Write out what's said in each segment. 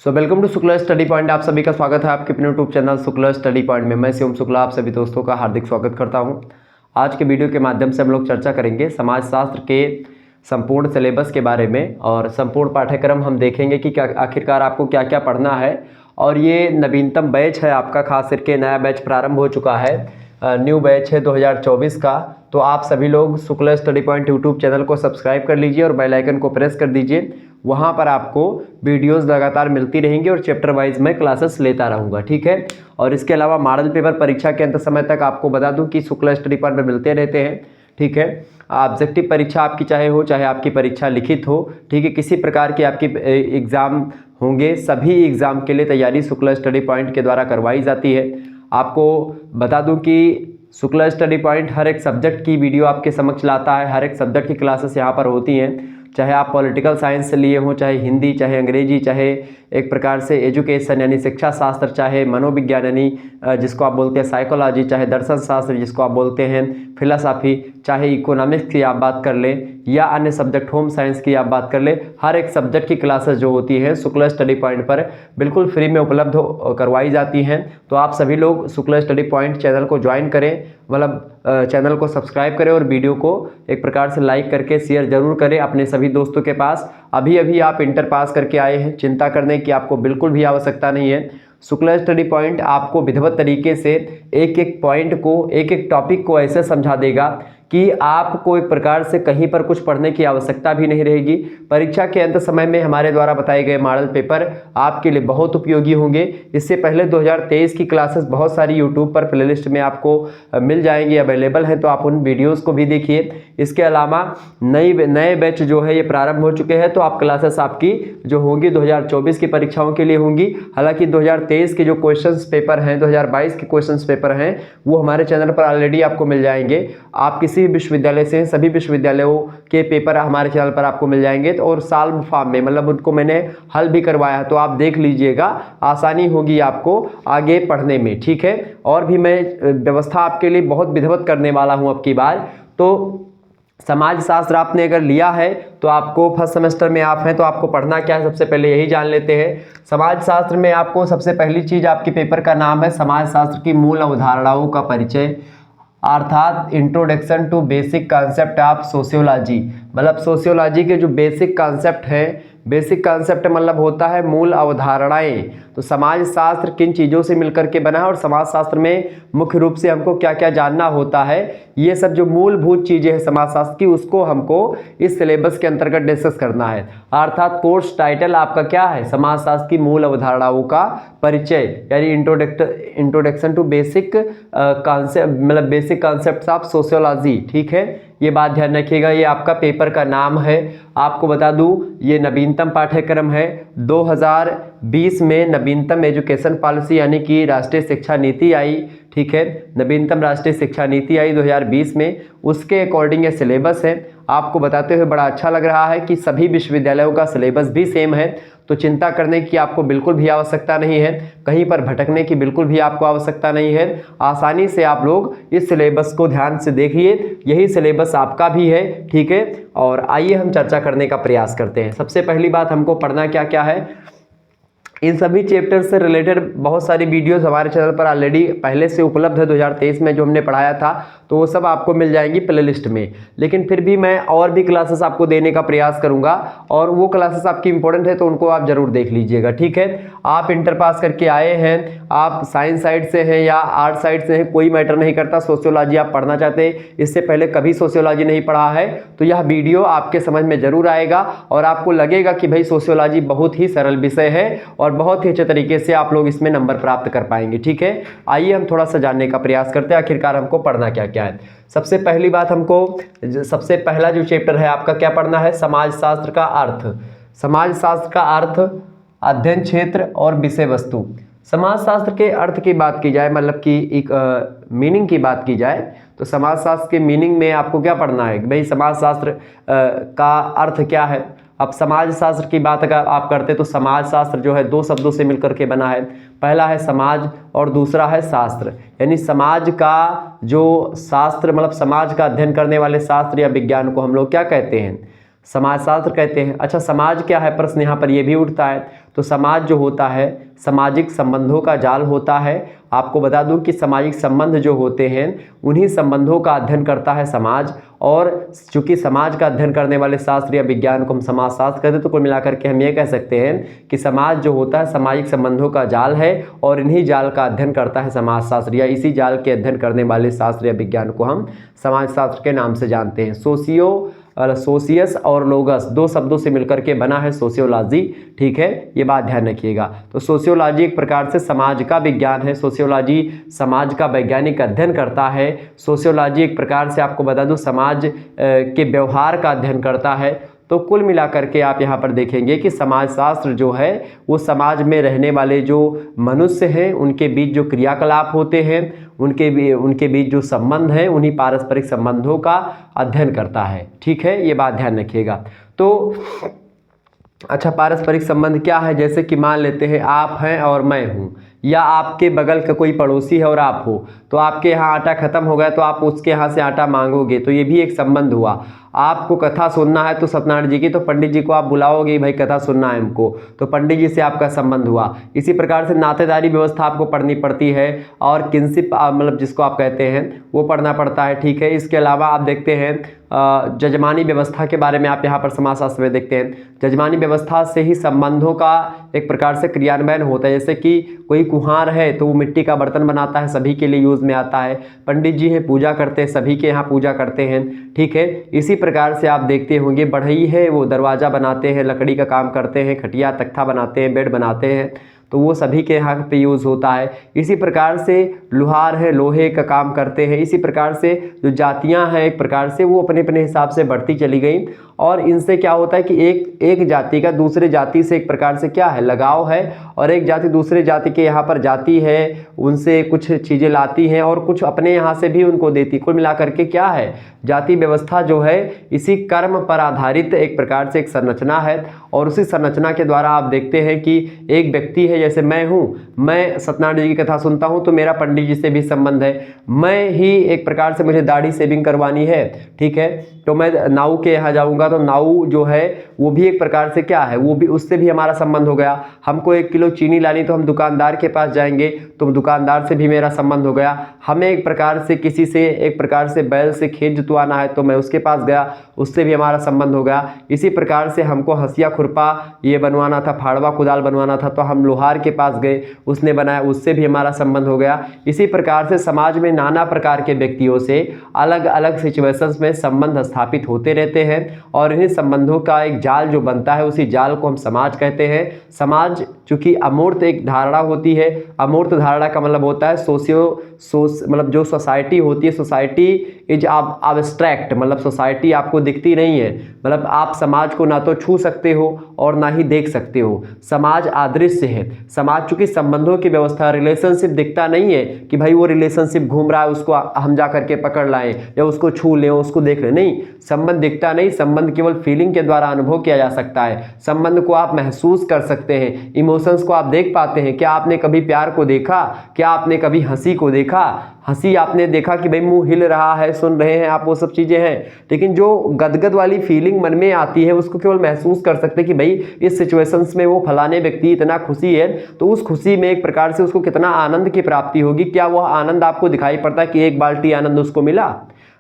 Welcome to Shukla study point. आप सभी का स्वागत है आपके अपने YouTube channel Shukla study point में। मैं शिवम शुक्ला आप सभी दोस्तों का हार्दिक स्वागत करता हूं। आज के वीडियो के माध्यम से हम लोग चर्चा करेंगे समाजशास्त्र के संपूर्ण सिलेबस के बारे में और संपूर्ण पाठ्यक्रम हम देखेंगे कि क्या आखिरकार आपको क्या क्या पढ़ना है। और ये नवीनतम बैच है आपका, खास करके नया बैच प्रारंभ हो चुका है, न्यू बैच है 2024 का। तो आप सभी लोग Shukla study point YouTube channel को सब्सक्राइब कर लीजिए और बेल आइकन को प्रेस कर दीजिए। वहाँ पर आपको वीडियोस लगातार मिलती रहेंगी और चैप्टर वाइज मैं क्लासेस लेता रहूँगा, ठीक है। और इसके अलावा मॉडल पेपर परीक्षा के अंत समय तक आपको बता दूँ कि शुक्ला स्टडी पॉइंट में मिलते रहते हैं, ठीक है। ऑब्जेक्टिव परीक्षा आपकी चाहे आपकी परीक्षा लिखित हो, ठीक है, किसी प्रकार की आपकी एग्ज़ाम होंगे, सभी एग्ज़ाम के लिए तैयारी शुक्ला स्टडी पॉइंट के द्वारा करवाई जाती है। आपको बता दूं कि शुक्ला स्टडी पॉइंट हर एक सब्जेक्ट की वीडियो आपके समक्ष लाता है, हर एक सब्जेक्ट की क्लासेस यहाँ पर होती हैं। चाहे आप पॉलिटिकल साइंस से लिए हों, चाहे हिंदी, चाहे अंग्रेजी, चाहे एक प्रकार से एजुकेशन यानी शिक्षा शास्त्र, चाहे मनोविज्ञान यानी जिसको आप बोलते हैं साइकोलॉजी, चाहे दर्शन शास्त्र जिसको आप बोलते हैं फिलोसॉफी, चाहे इकोनॉमिक्स की आप बात कर लें या अन्य सब्जेक्ट होम साइंस की आप बात कर लें, हर एक सब्जेक्ट की क्लासेस जो होती हैं शुक्ला स्टडी पॉइंट पर बिल्कुल फ्री में उपलब्ध करवाई जाती हैं। तो आप सभी लोग शुक्ला स्टडी पॉइंट चैनल को ज्वाइन करें, मतलब चैनल को सब्सक्राइब करें और वीडियो को एक प्रकार से लाइक करके शेयर जरूर करें अपने सभी दोस्तों के पास। अभी आप इंटर पास करके आए हैं, चिंता करने की आपको बिल्कुल भी आवश्यकता नहीं है। शुक्ला स्टडी पॉइंट आपको विधिवत तरीके से एक एक पॉइंट को, एक एक टॉपिक को ऐसे समझा देगा कि आपको एक प्रकार से कहीं पर कुछ पढ़ने की आवश्यकता भी नहीं रहेगी। परीक्षा के अंत समय में हमारे द्वारा बताए गए मॉडल पेपर आपके लिए बहुत उपयोगी होंगे। इससे पहले 2023 की क्लासेस बहुत सारी यूट्यूब पर प्लेलिस्ट में आपको मिल जाएंगी, अवेलेबल हैं, तो आप उन वीडियोस को भी देखिए। इसके अलावा नए बैच जो है ये प्रारंभ हो चुके हैं, तो आप क्लासेस आपकी जो होंगी 2024 की परीक्षाओं के लिए होंगी। हालांकि 2023 के जो क्वेश्चन पेपर हैं, 2022 के क्वेश्चन पेपर हैं, वो हमारे चैनल पर ऑलरेडी आपको मिल जाएंगे। आप किसी विश्वविद्यालय से, सभी विश्वविद्यालयों के पेपर हमारे चैनल पर आपको मिल जाएंगे। तो और सॉल्व फॉर्म में, मतलब उनको मैंने हल भी करवाया, तो आप देख लीजिएगा, आसानी होगी आपको आगे पढ़ने में, ठीक है। और भी मैं व्यवस्था आपके लिए बहुत विधिवत करने वाला हूं अब की बार। तो समाज शास्त्र आपने अगर लिया है तो आपको फर्स्ट सेमेस्टर में आप हैं तो आपको पढ़ना क्या है, सबसे पहले यही जान लेते हैं। समाज शास्त्र में आपको सबसे पहली चीज आपके पेपर का नाम है समाज शास्त्र की मूल अवधारणाओं का परिचय, अर्थात introduction to basic concept of sociology. मतलब सोशियोलॉजी के जो बेसिक कॉन्सेप्ट हैं, बेसिक कॉन्सेप्ट मतलब होता है मूल अवधारणाएं। तो समाज शास्त्र किन चीज़ों से मिलकर के बना है और समाज शास्त्र में मुख्य रूप से हमको क्या क्या जानना होता है, ये सब जो मूलभूत चीज़ें हैं समाज शास्त्र की, उसको हमको इस सिलेबस के अंतर्गत डिस्कस करना है। अर्थात कोर्स टाइटल आपका क्या है, समाज शास्त्र की मूल अवधारणाओं का परिचय, यानी इंट्रोडक्शन टू बेसिक कॉन्सेप्ट, मतलब बेसिक कॉन्सेप्ट्स ऑफ सोशियोलॉजी, ठीक है। ये बात ध्यान रखिएगा, ये आपका पेपर का नाम है। आपको बता दूं ये नवीनतम पाठ्यक्रम है। 2020 में नवीनतम एजुकेशन पॉलिसी यानी कि राष्ट्रीय शिक्षा नीति आई, ठीक है, नवीनतम राष्ट्रीय शिक्षा नीति आई 2020 में, उसके अकॉर्डिंग ये सिलेबस है। आपको बताते हुए बड़ा अच्छा लग रहा है कि सभी विश्वविद्यालयों का सिलेबस भी सेम है, तो चिंता करने की आपको बिल्कुल भी आवश्यकता नहीं है, कहीं पर भटकने की बिल्कुल भी आपको आवश्यकता नहीं है। आसानी से आप लोग इस सिलेबस को ध्यान से देखिए, यही सिलेबस आपका भी है, ठीक है। और आइए हम चर्चा करने का प्रयास करते हैं। सबसे पहली बात, हमको पढ़ना क्या क्या है। इन सभी चैप्टर से रिलेटेड बहुत सारी वीडियोस हमारे चैनल पर ऑलरेडी पहले से उपलब्ध है। 2023 में जो हमने पढ़ाया था तो वो सब आपको मिल जाएंगी प्लेलिस्ट में। लेकिन फिर भी मैं और भी क्लासेस आपको देने का प्रयास करूंगा और वो क्लासेस आपकी इंपॉर्टेंट है तो उनको आप जरूर देख लीजिएगा, ठीक है। आप इंटर पास करके आए हैं, आप साइंस साइड से हैं या आर्ट साइड से हैं, कोई मैटर नहीं करता। सोशियोलॉजी आप पढ़ना चाहते हैं, इससे पहले कभी सोशियोलॉजी नहीं पढ़ा है, तो यह वीडियो आपके समझ में जरूर आएगा और आपको लगेगा कि भाई सोशियोलॉजी बहुत ही सरल विषय है और बहुत ही अच्छे तरीके से आप लोग इसमें नंबर प्राप्त कर पाएंगे, ठीक है। आइए हम थोड़ा सा जानने का प्रयास करते हैं आखिरकार हमको पढ़ना क्या क्या है। सबसे पहली बात, हमको सबसे पहला जो चैप्टर है आपका क्या पढ़ना है, समाज शास्त्र का अर्थ। समाज शास्त्र का अर्थ, अध्ययन क्षेत्र और विषय वस्तु। समाज शास्त्र के अर्थ की बात की जाए, मतलब कि एक मीनिंग की बात की जाए, तो समाज शास्त्र के मीनिंग में आपको क्या पढ़ना है, भाई समाज शास्त्र का अर्थ क्या है। अब समाज शास्त्र की बात अगर आप करते तो समाज शास्त्र जो है दो शब्दों से मिलकर के बना है, पहला है समाज और दूसरा है शास्त्र। यानी समाज का जो शास्त्र, मतलब समाज का अध्ययन करने वाले शास्त्र या विज्ञान को हम लोग क्या कहते हैं, समाजशास्त्र कहते हैं। अच्छा, समाज क्या है प्रश्न यहाँ पर ये भी उठता है, तो समाज जो होता है सामाजिक संबंधों का जाल होता है। आपको बता दूं कि सामाजिक संबंध जो होते हैं उन्हीं संबंधों का अध्ययन करता है समाज, और चूंकि समाज का अध्ययन करने वाले शास्त्र या विज्ञान को हम समाज शास्त्र कहते हैं, तो कुल मिलाकर के हम ये कह सकते हैं कि समाज जो होता है सामाजिक संबंधों का जाल है, और इन्हीं जाल का अध्ययन करता है समाज शास्त्र, या इसी जाल के अध्ययन करने वाले शास्त्र या विज्ञान को हम समाज शास्त्र के नाम से जानते हैं। सोशियस और लोगस दो शब्दों से मिलकर के बना है सोशियोलॉजी, ठीक है, ये बात ध्यान रखिएगा। तो सोशियोलॉजी एक प्रकार से समाज का विज्ञान है, सोशियोलॉजी समाज का वैज्ञानिक अध्ययन करता है। सोशियोलॉजी एक प्रकार से आपको बता दूं समाज के व्यवहार का अध्ययन करता है। तो कुल मिलाकर के आप यहाँ पर देखेंगे कि समाजशास्त्र जो है वो समाज में रहने वाले जो मनुष्य हैं उनके बीच जो क्रियाकलाप होते हैं, उनके बीच जो संबंध हैं, उन्हीं पारस्परिक संबंधों का अध्ययन करता है, ठीक है, ये बात ध्यान रखिएगा। तो अच्छा, पारस्परिक संबंध क्या है? जैसे कि मान लेते हैं आप हैं और मैं हूँ, या आपके बगल का कोई पड़ोसी है और आप हो, तो आपके यहाँ आटा खत्म हो गया तो आप उसके यहाँ से आटा मांगोगे, तो ये भी एक संबंध हुआ। आपको कथा सुनना है तो सत्यनारायण जी की, तो पंडित जी को आप बुलाओगे, भाई कथा सुनना है हमको, तो पंडित जी से आपका संबंध हुआ। इसी प्रकार से नातेदारी व्यवस्था आपको पढ़नी पड़ती है, और किनशिप मतलब जिसको आप कहते हैं वो पढ़ना पड़ता है, ठीक है। इसके अलावा आप देखते हैं जजमानी व्यवस्था के बारे में आप यहाँ पर समाजशास्त्र में देखते हैं। जजमानी व्यवस्था से ही संबंधों का एक प्रकार से क्रियान्वयन होता है। जैसे कि कोई कुम्हार है तो वो मिट्टी का बर्तन बनाता है, सभी के लिए यूज़ में आता है। पंडित जी हैं, पूजा करते हैं, सभी के यहाँ पूजा करते हैं, ठीक है। इसी प्रकार से आप देखते होंगे बढ़ई है, वो दरवाज़ा बनाते हैं, लकड़ी का काम करते हैं, खटिया तख्ता बनाते हैं, बेड बनाते हैं, तो वो सभी के यहाँ पे यूज़ होता है। इसी प्रकार से लुहार है, लोहे का काम करते हैं। इसी प्रकार से जो जातियाँ हैं एक प्रकार से वो अपने अपने हिसाब से बढ़ती चली गई, और इनसे क्या होता है कि एक जाति का दूसरे जाति से एक प्रकार से क्या है, लगाव है, और एक जाति दूसरे जाति के यहाँ पर जाती है, उनसे कुछ चीज़ें लाती हैं और कुछ अपने यहाँ से भी उनको देती। कुल मिलाकर के क्या है, जाति व्यवस्था जो है इसी कर्म पर आधारित एक प्रकार से एक संरचना है, और उसी संरचना के द्वारा आप देखते हैं कि एक व्यक्ति है, जैसे मैं हूँ, मैं सत्यनारायण जी की कथा सुनता हूँ तो मेरा पंडित जी से भी संबंध है। मैं ही एक प्रकार से मुझे दाढ़ी शेविंग करवानी है, ठीक है, तो मैं नाऊ के यहाँ जाऊँगा, तो नाऊ जो है वो भी एक प्रकार से क्या है, वो भी उससे भी हमारा संबंध हो गया। हमको 1 किलो चीनी लानी तो हम दुकानदार के पास जाएंगे, तो दुकानदार से भी मेरा संबंध हो गया। हमें एक प्रकार से किसी से एक प्रकार से बैल से खेत जुतवाना है तो मैं उसके पास गया, उससे भी हमारा संबंध हो गया। इसी प्रकार से हमको हंसिया खुरपा ये बनवाना था, फाड़वा कुदाल बनवाना था, तो हम लोहार के पास गए, उसने बनाया, उससे भी हमारा संबंध हो गया। इसी प्रकार से समाज में नाना प्रकार के व्यक्तियों से अलग अलग सिचुएशंस में संबंध स्थापित होते रहते हैं, और इन्हीं संबंधों का एक जाल जो बनता है उसी जाल को हम समाज कहते हैं। समाज चूंकि अमूर्त एक धारणा होती है, अमूर्त धारणा का मतलब होता है मतलब जो सोसाइटी होती है, सोसाइटी इज एब्स्ट्रैक्ट, मतलब सोसाइटी आपको दिखती नहीं है, मतलब आप समाज को ना तो छू सकते हो और ना ही देख सकते हो। समाज अदृश्य है। समाज चूंकि संबंधों की व्यवस्था, रिलेशनशिप दिखता नहीं है कि भाई वो रिलेशनशिप घूम रहा है, उसको हम जा करके पकड़ लाएं या उसको छू लें, उसको देख लें, नहीं, संबंध दिखता नहीं। संबंध केवल फीलिंग के द्वारा अनुभव किया जा सकता है। संबंध को आप महसूस कर सकते हैं, इमोशंस को आप देख पाते हैं। क्या आपने कभी प्यार को देखा? क्या आपने कभी हंसी को देखा? हंसी आपने देखा कि भाई मुंह हिल रहा है, सुन रहे हैं आप, वो सब चीजें हैं, लेकिन जो गदगद वाली फीलिंग मन में आती है उसको केवल महसूस कर सकते हैं कि भाई इस सिचुएशंस में वो फलाने व्यक्ति इतना खुशी है, तो उस खुशी में एक प्रकार से उसको कितना आनंद की प्राप्ति होगी। क्या वह आनंद आपको दिखाई पड़ता है कि 1 बाल्टी आनंद उसको मिला?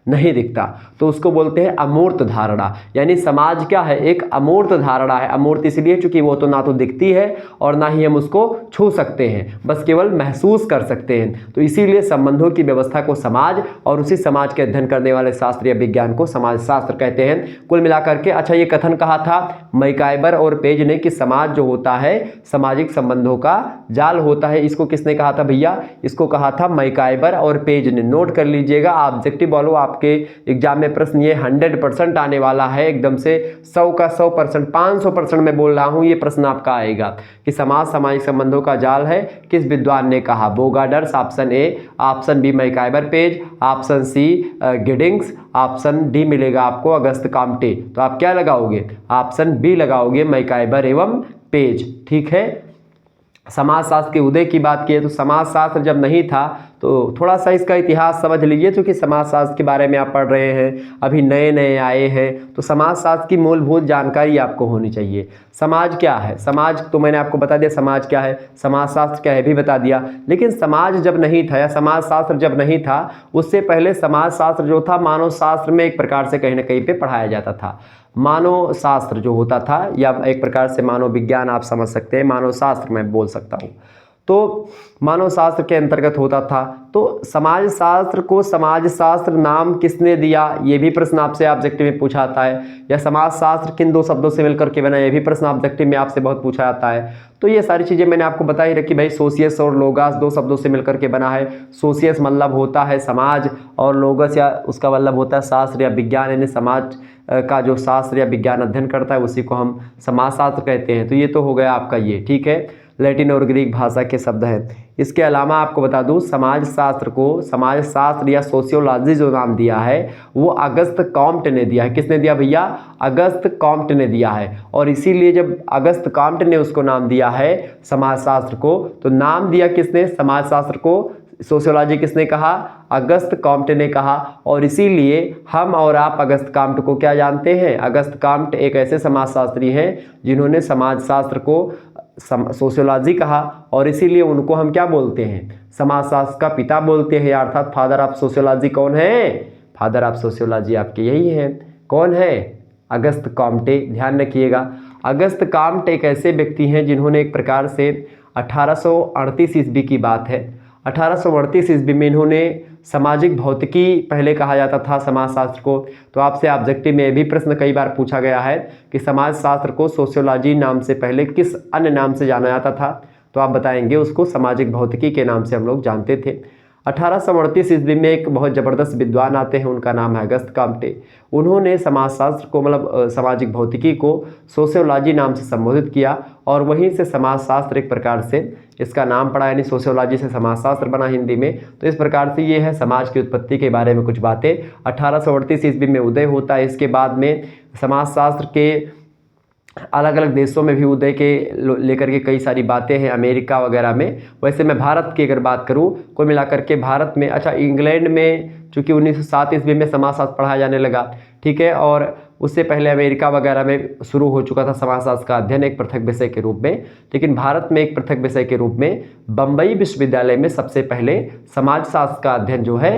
नहीं दिखता। तो उसको बोलते हैं अमूर्त धारणा। यानी समाज क्या है, एक अमूर्त धारणा है। अमूर्त इसलिए क्योंकि वो तो ना तो दिखती है और ना ही हम उसको छू सकते हैं, बस केवल महसूस कर सकते हैं। तो इसीलिए संबंधों की व्यवस्था को समाज और उसी समाज के अध्ययन करने वाले शास्त्र या विज्ञान को समाज शास्त्र कहते हैं। कुल मिलाकर के अच्छा, ये कथन कहा था मैकाइबर और पेज ने कि समाज जो होता है सामाजिक संबंधों का जाल होता है। इसको किसने कहा था भैया? इसको कहा था मैकाइबर और पेज ने। नोट कर लीजिएगा, ऑब्जेक्टिव वालों आपके एग्जाम में प्रश्न ये 100% आने वाला है, एकदम से 100 का 100%, 500% में बोल रहा हूं, ये प्रश्न आपका आएगा कि समाज सामाजिक संबंधों का जाल है, किस विद्वान ने कहा? Bogardus, option A, option B MacIver Page, option C Giddings, option D मिलेगा आपको अगस्त काम्टे। तो आप क्या लगाओगे? ऑप्शन बी लगाओगे, मैकाइबर एवं पेज, ठीक है। समाजशास्त्र के उदय की बात की है तो समाजशास्त्र जब नहीं था तो थोड़ा सा इसका इतिहास समझ लीजिए, क्योंकि समाजशास्त्र के बारे में आप पढ़ रहे हैं, अभी नए नए आए हैं, तो समाजशास्त्र की मूलभूत जानकारी आपको होनी चाहिए। समाज क्या है, समाज तो मैंने आपको बता दिया समाज क्या है, समाजशास्त्र क्या है भी बता दिया। लेकिन समाज जब नहीं था या समाजशास्त्र जब नहीं था, उससे पहले समाजशास्त्र जो था मानव शास्त्र में एक प्रकार से कहीं ना कहीं पे पढ़ाया जाता था। मानव शास्त्र जो होता था, या एक प्रकार से मानव विज्ञान आप समझ सकते हैं, मानव शास्त्र मैं बोल सकता हूँ, तो मानव शास्त्र के अंतर्गत होता था। तो समाज शास्त्र को समाज शास्त्र नाम किसने दिया, ये भी प्रश्न आपसे ऑब्जेक्टिव में पूछा जाता है। या समाज शास्त्र किन दो शब्दों से मिलकर के बना, ये भी प्रश्न ऑब्जेक्टिव में आपसे बहुत पूछा जाता है। तो ये सारी चीज़ें मैंने आपको बता ही रखी भाई, सोशियस और लोगस दो शब्दों से मिलकर के बना है। सोशियस मतलब होता है समाज, और लोगस या उसका मतलब होता है शास्त्र या विज्ञान, यानी समाज का जो शास्त्र या विज्ञान अध्ययन करता है उसी को हम समाजशास्त्र कहते हैं। तो ये तो हो गया आपका ये, ठीक है, लैटिन और ग्रीक भाषा के शब्द हैं। इसके अलावा आपको बता दूं, समाजशास्त्र को समाजशास्त्र या सोशियोलॉजी जो नाम दिया है वो अगस्त कॉम्ट ने दिया है। किसने दिया भैया, अगस्त कॉम्ट ने दिया है। और इसीलिए जब अगस्त कॉम्ट ने उसको नाम दिया है समाजशास्त्र को, तो नाम दिया किसने समाजशास्त्र को, सोशियोलॉजी किसने कहा, अगस्त कॉम्ट ने कहा। और इसीलिए हम और आप अगस्त कॉम्ट को क्या जानते हैं, अगस्त कॉम्ट एक ऐसे समाजशास्त्री हैं जिन्होंने समाजशास्त्र को सोशियोलॉजी कहा, और इसीलिए उनको हम क्या बोलते हैं, समाजशास्त्र का पिता बोलते हैं, अर्थात फादर ऑफ सोशियोलॉजी। कौन है, फादर ऑफ सोशियोलॉजी आपके यही है, कौन है, अगस्त कॉम्टे। ध्यान रखिएगा, अगस्त कॉम्ट एक ऐसे व्यक्ति हैं जिन्होंने एक प्रकार से 1838 ईस्वी की बात है, 1838 ईस्वी में इन्होंने सामाजिक भौतिकी पहले कहा जाता था समाजशास्त्र को। तो आपसे ऑब्जेक्टिव में भी प्रश्न कई बार पूछा गया है कि समाजशास्त्र को सोशियोलॉजी नाम से पहले किस अन्य नाम से जाना जाता था, तो आप बताएंगे उसको सामाजिक भौतिकी के नाम से हम लोग जानते थे। 1838 ईस्वी में एक बहुत ज़बरदस्त विद्वान आते हैं, उनका नाम है अगस्त कॉम्टे। उन्होंने समाजशास्त्र को मतलब सामाजिक भौतिकी को सोशियोलॉजी नाम से संबोधित किया, और वहीं से समाजशास्त्र एक प्रकार से इसका नाम पड़ा, यानी सोशियोलॉजी से समाजशास्त्र बना हिंदी में। तो इस प्रकार से ये है समाज की उत्पत्ति के बारे में कुछ बातें। 1838 ईस्वी में उदय होता है। इसके बाद में समाजशास्त्र के अलग अलग देशों में भी उदय के लेकर के कई सारी बातें हैं, अमेरिका वगैरह में। वैसे मैं भारत की अगर बात करूं, कुल मिलाकर के भारत में, अच्छा इंग्लैंड में चूँकि 1907 ईस्वी में समाजशास्त्र पढ़ाया जाने लगा, ठीक है, और उससे पहले अमेरिका वगैरह में शुरू हो चुका था समाजशास्त्र का अध्ययन एक पृथक विषय के रूप में। लेकिन भारत में एक पृथक विषय के रूप में बम्बई विश्वविद्यालय में सबसे पहले समाजशास्त्र का अध्ययन जो है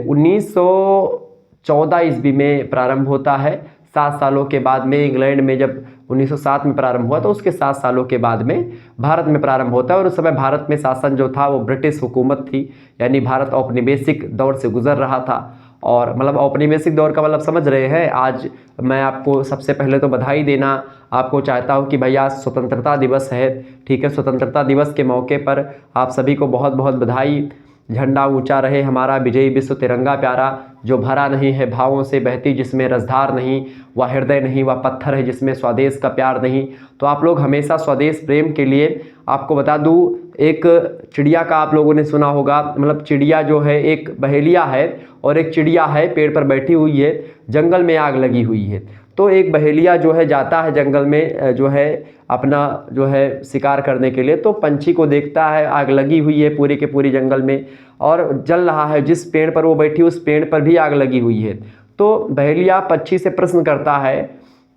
1914 ईस्वी में प्रारंभ होता है। 7 सालों के बाद में इंग्लैंड में जब 1907 में प्रारंभ हुआ, तो उसके 7 सालों के बाद में भारत में प्रारंभ होता है। और उस समय भारत में शासन जो था वो ब्रिटिश हुकूमत थी, यानी भारत औपनिवेशिक दौर से गुजर रहा था। और मतलब औपनिवेशिक दौर का मतलब समझ रहे हैं। आज मैं आपको सबसे पहले तो बधाई देना आपको चाहता हूँ कि भाई आज स्वतंत्रता दिवस है, ठीक है। स्वतंत्रता दिवस के मौके पर आप सभी को बहुत बहुत बधाई। झंडा ऊंचा रहे हमारा विजयी विश्व तिरंगा प्यारा, जो भरा नहीं है भावों से बहती, जिसमें रसधार नहीं, वह हृदय नहीं, वह पत्थर है जिसमें स्वदेश का प्यार नहीं। तो आप लोग हमेशा स्वदेश प्रेम के लिए, आपको बता दूं एक चिड़िया का आप लोगों ने सुना होगा, मतलब चिड़िया जो है एक बहेलिया है और एक चिड़िया है पेड़ पर बैठी हुई है, जंगल में आग लगी हुई है। तो एक बहेलिया जो है जाता है जंगल में जो है अपना जो है शिकार करने के लिए, तो पंछी को देखता है आग लगी हुई है पूरी के पूरी जंगल में और जल रहा है, जिस पेड़ पर वो बैठी उस पेड़ पर भी आग लगी हुई है। तो बहेलिया पक्षी से प्रश्न करता है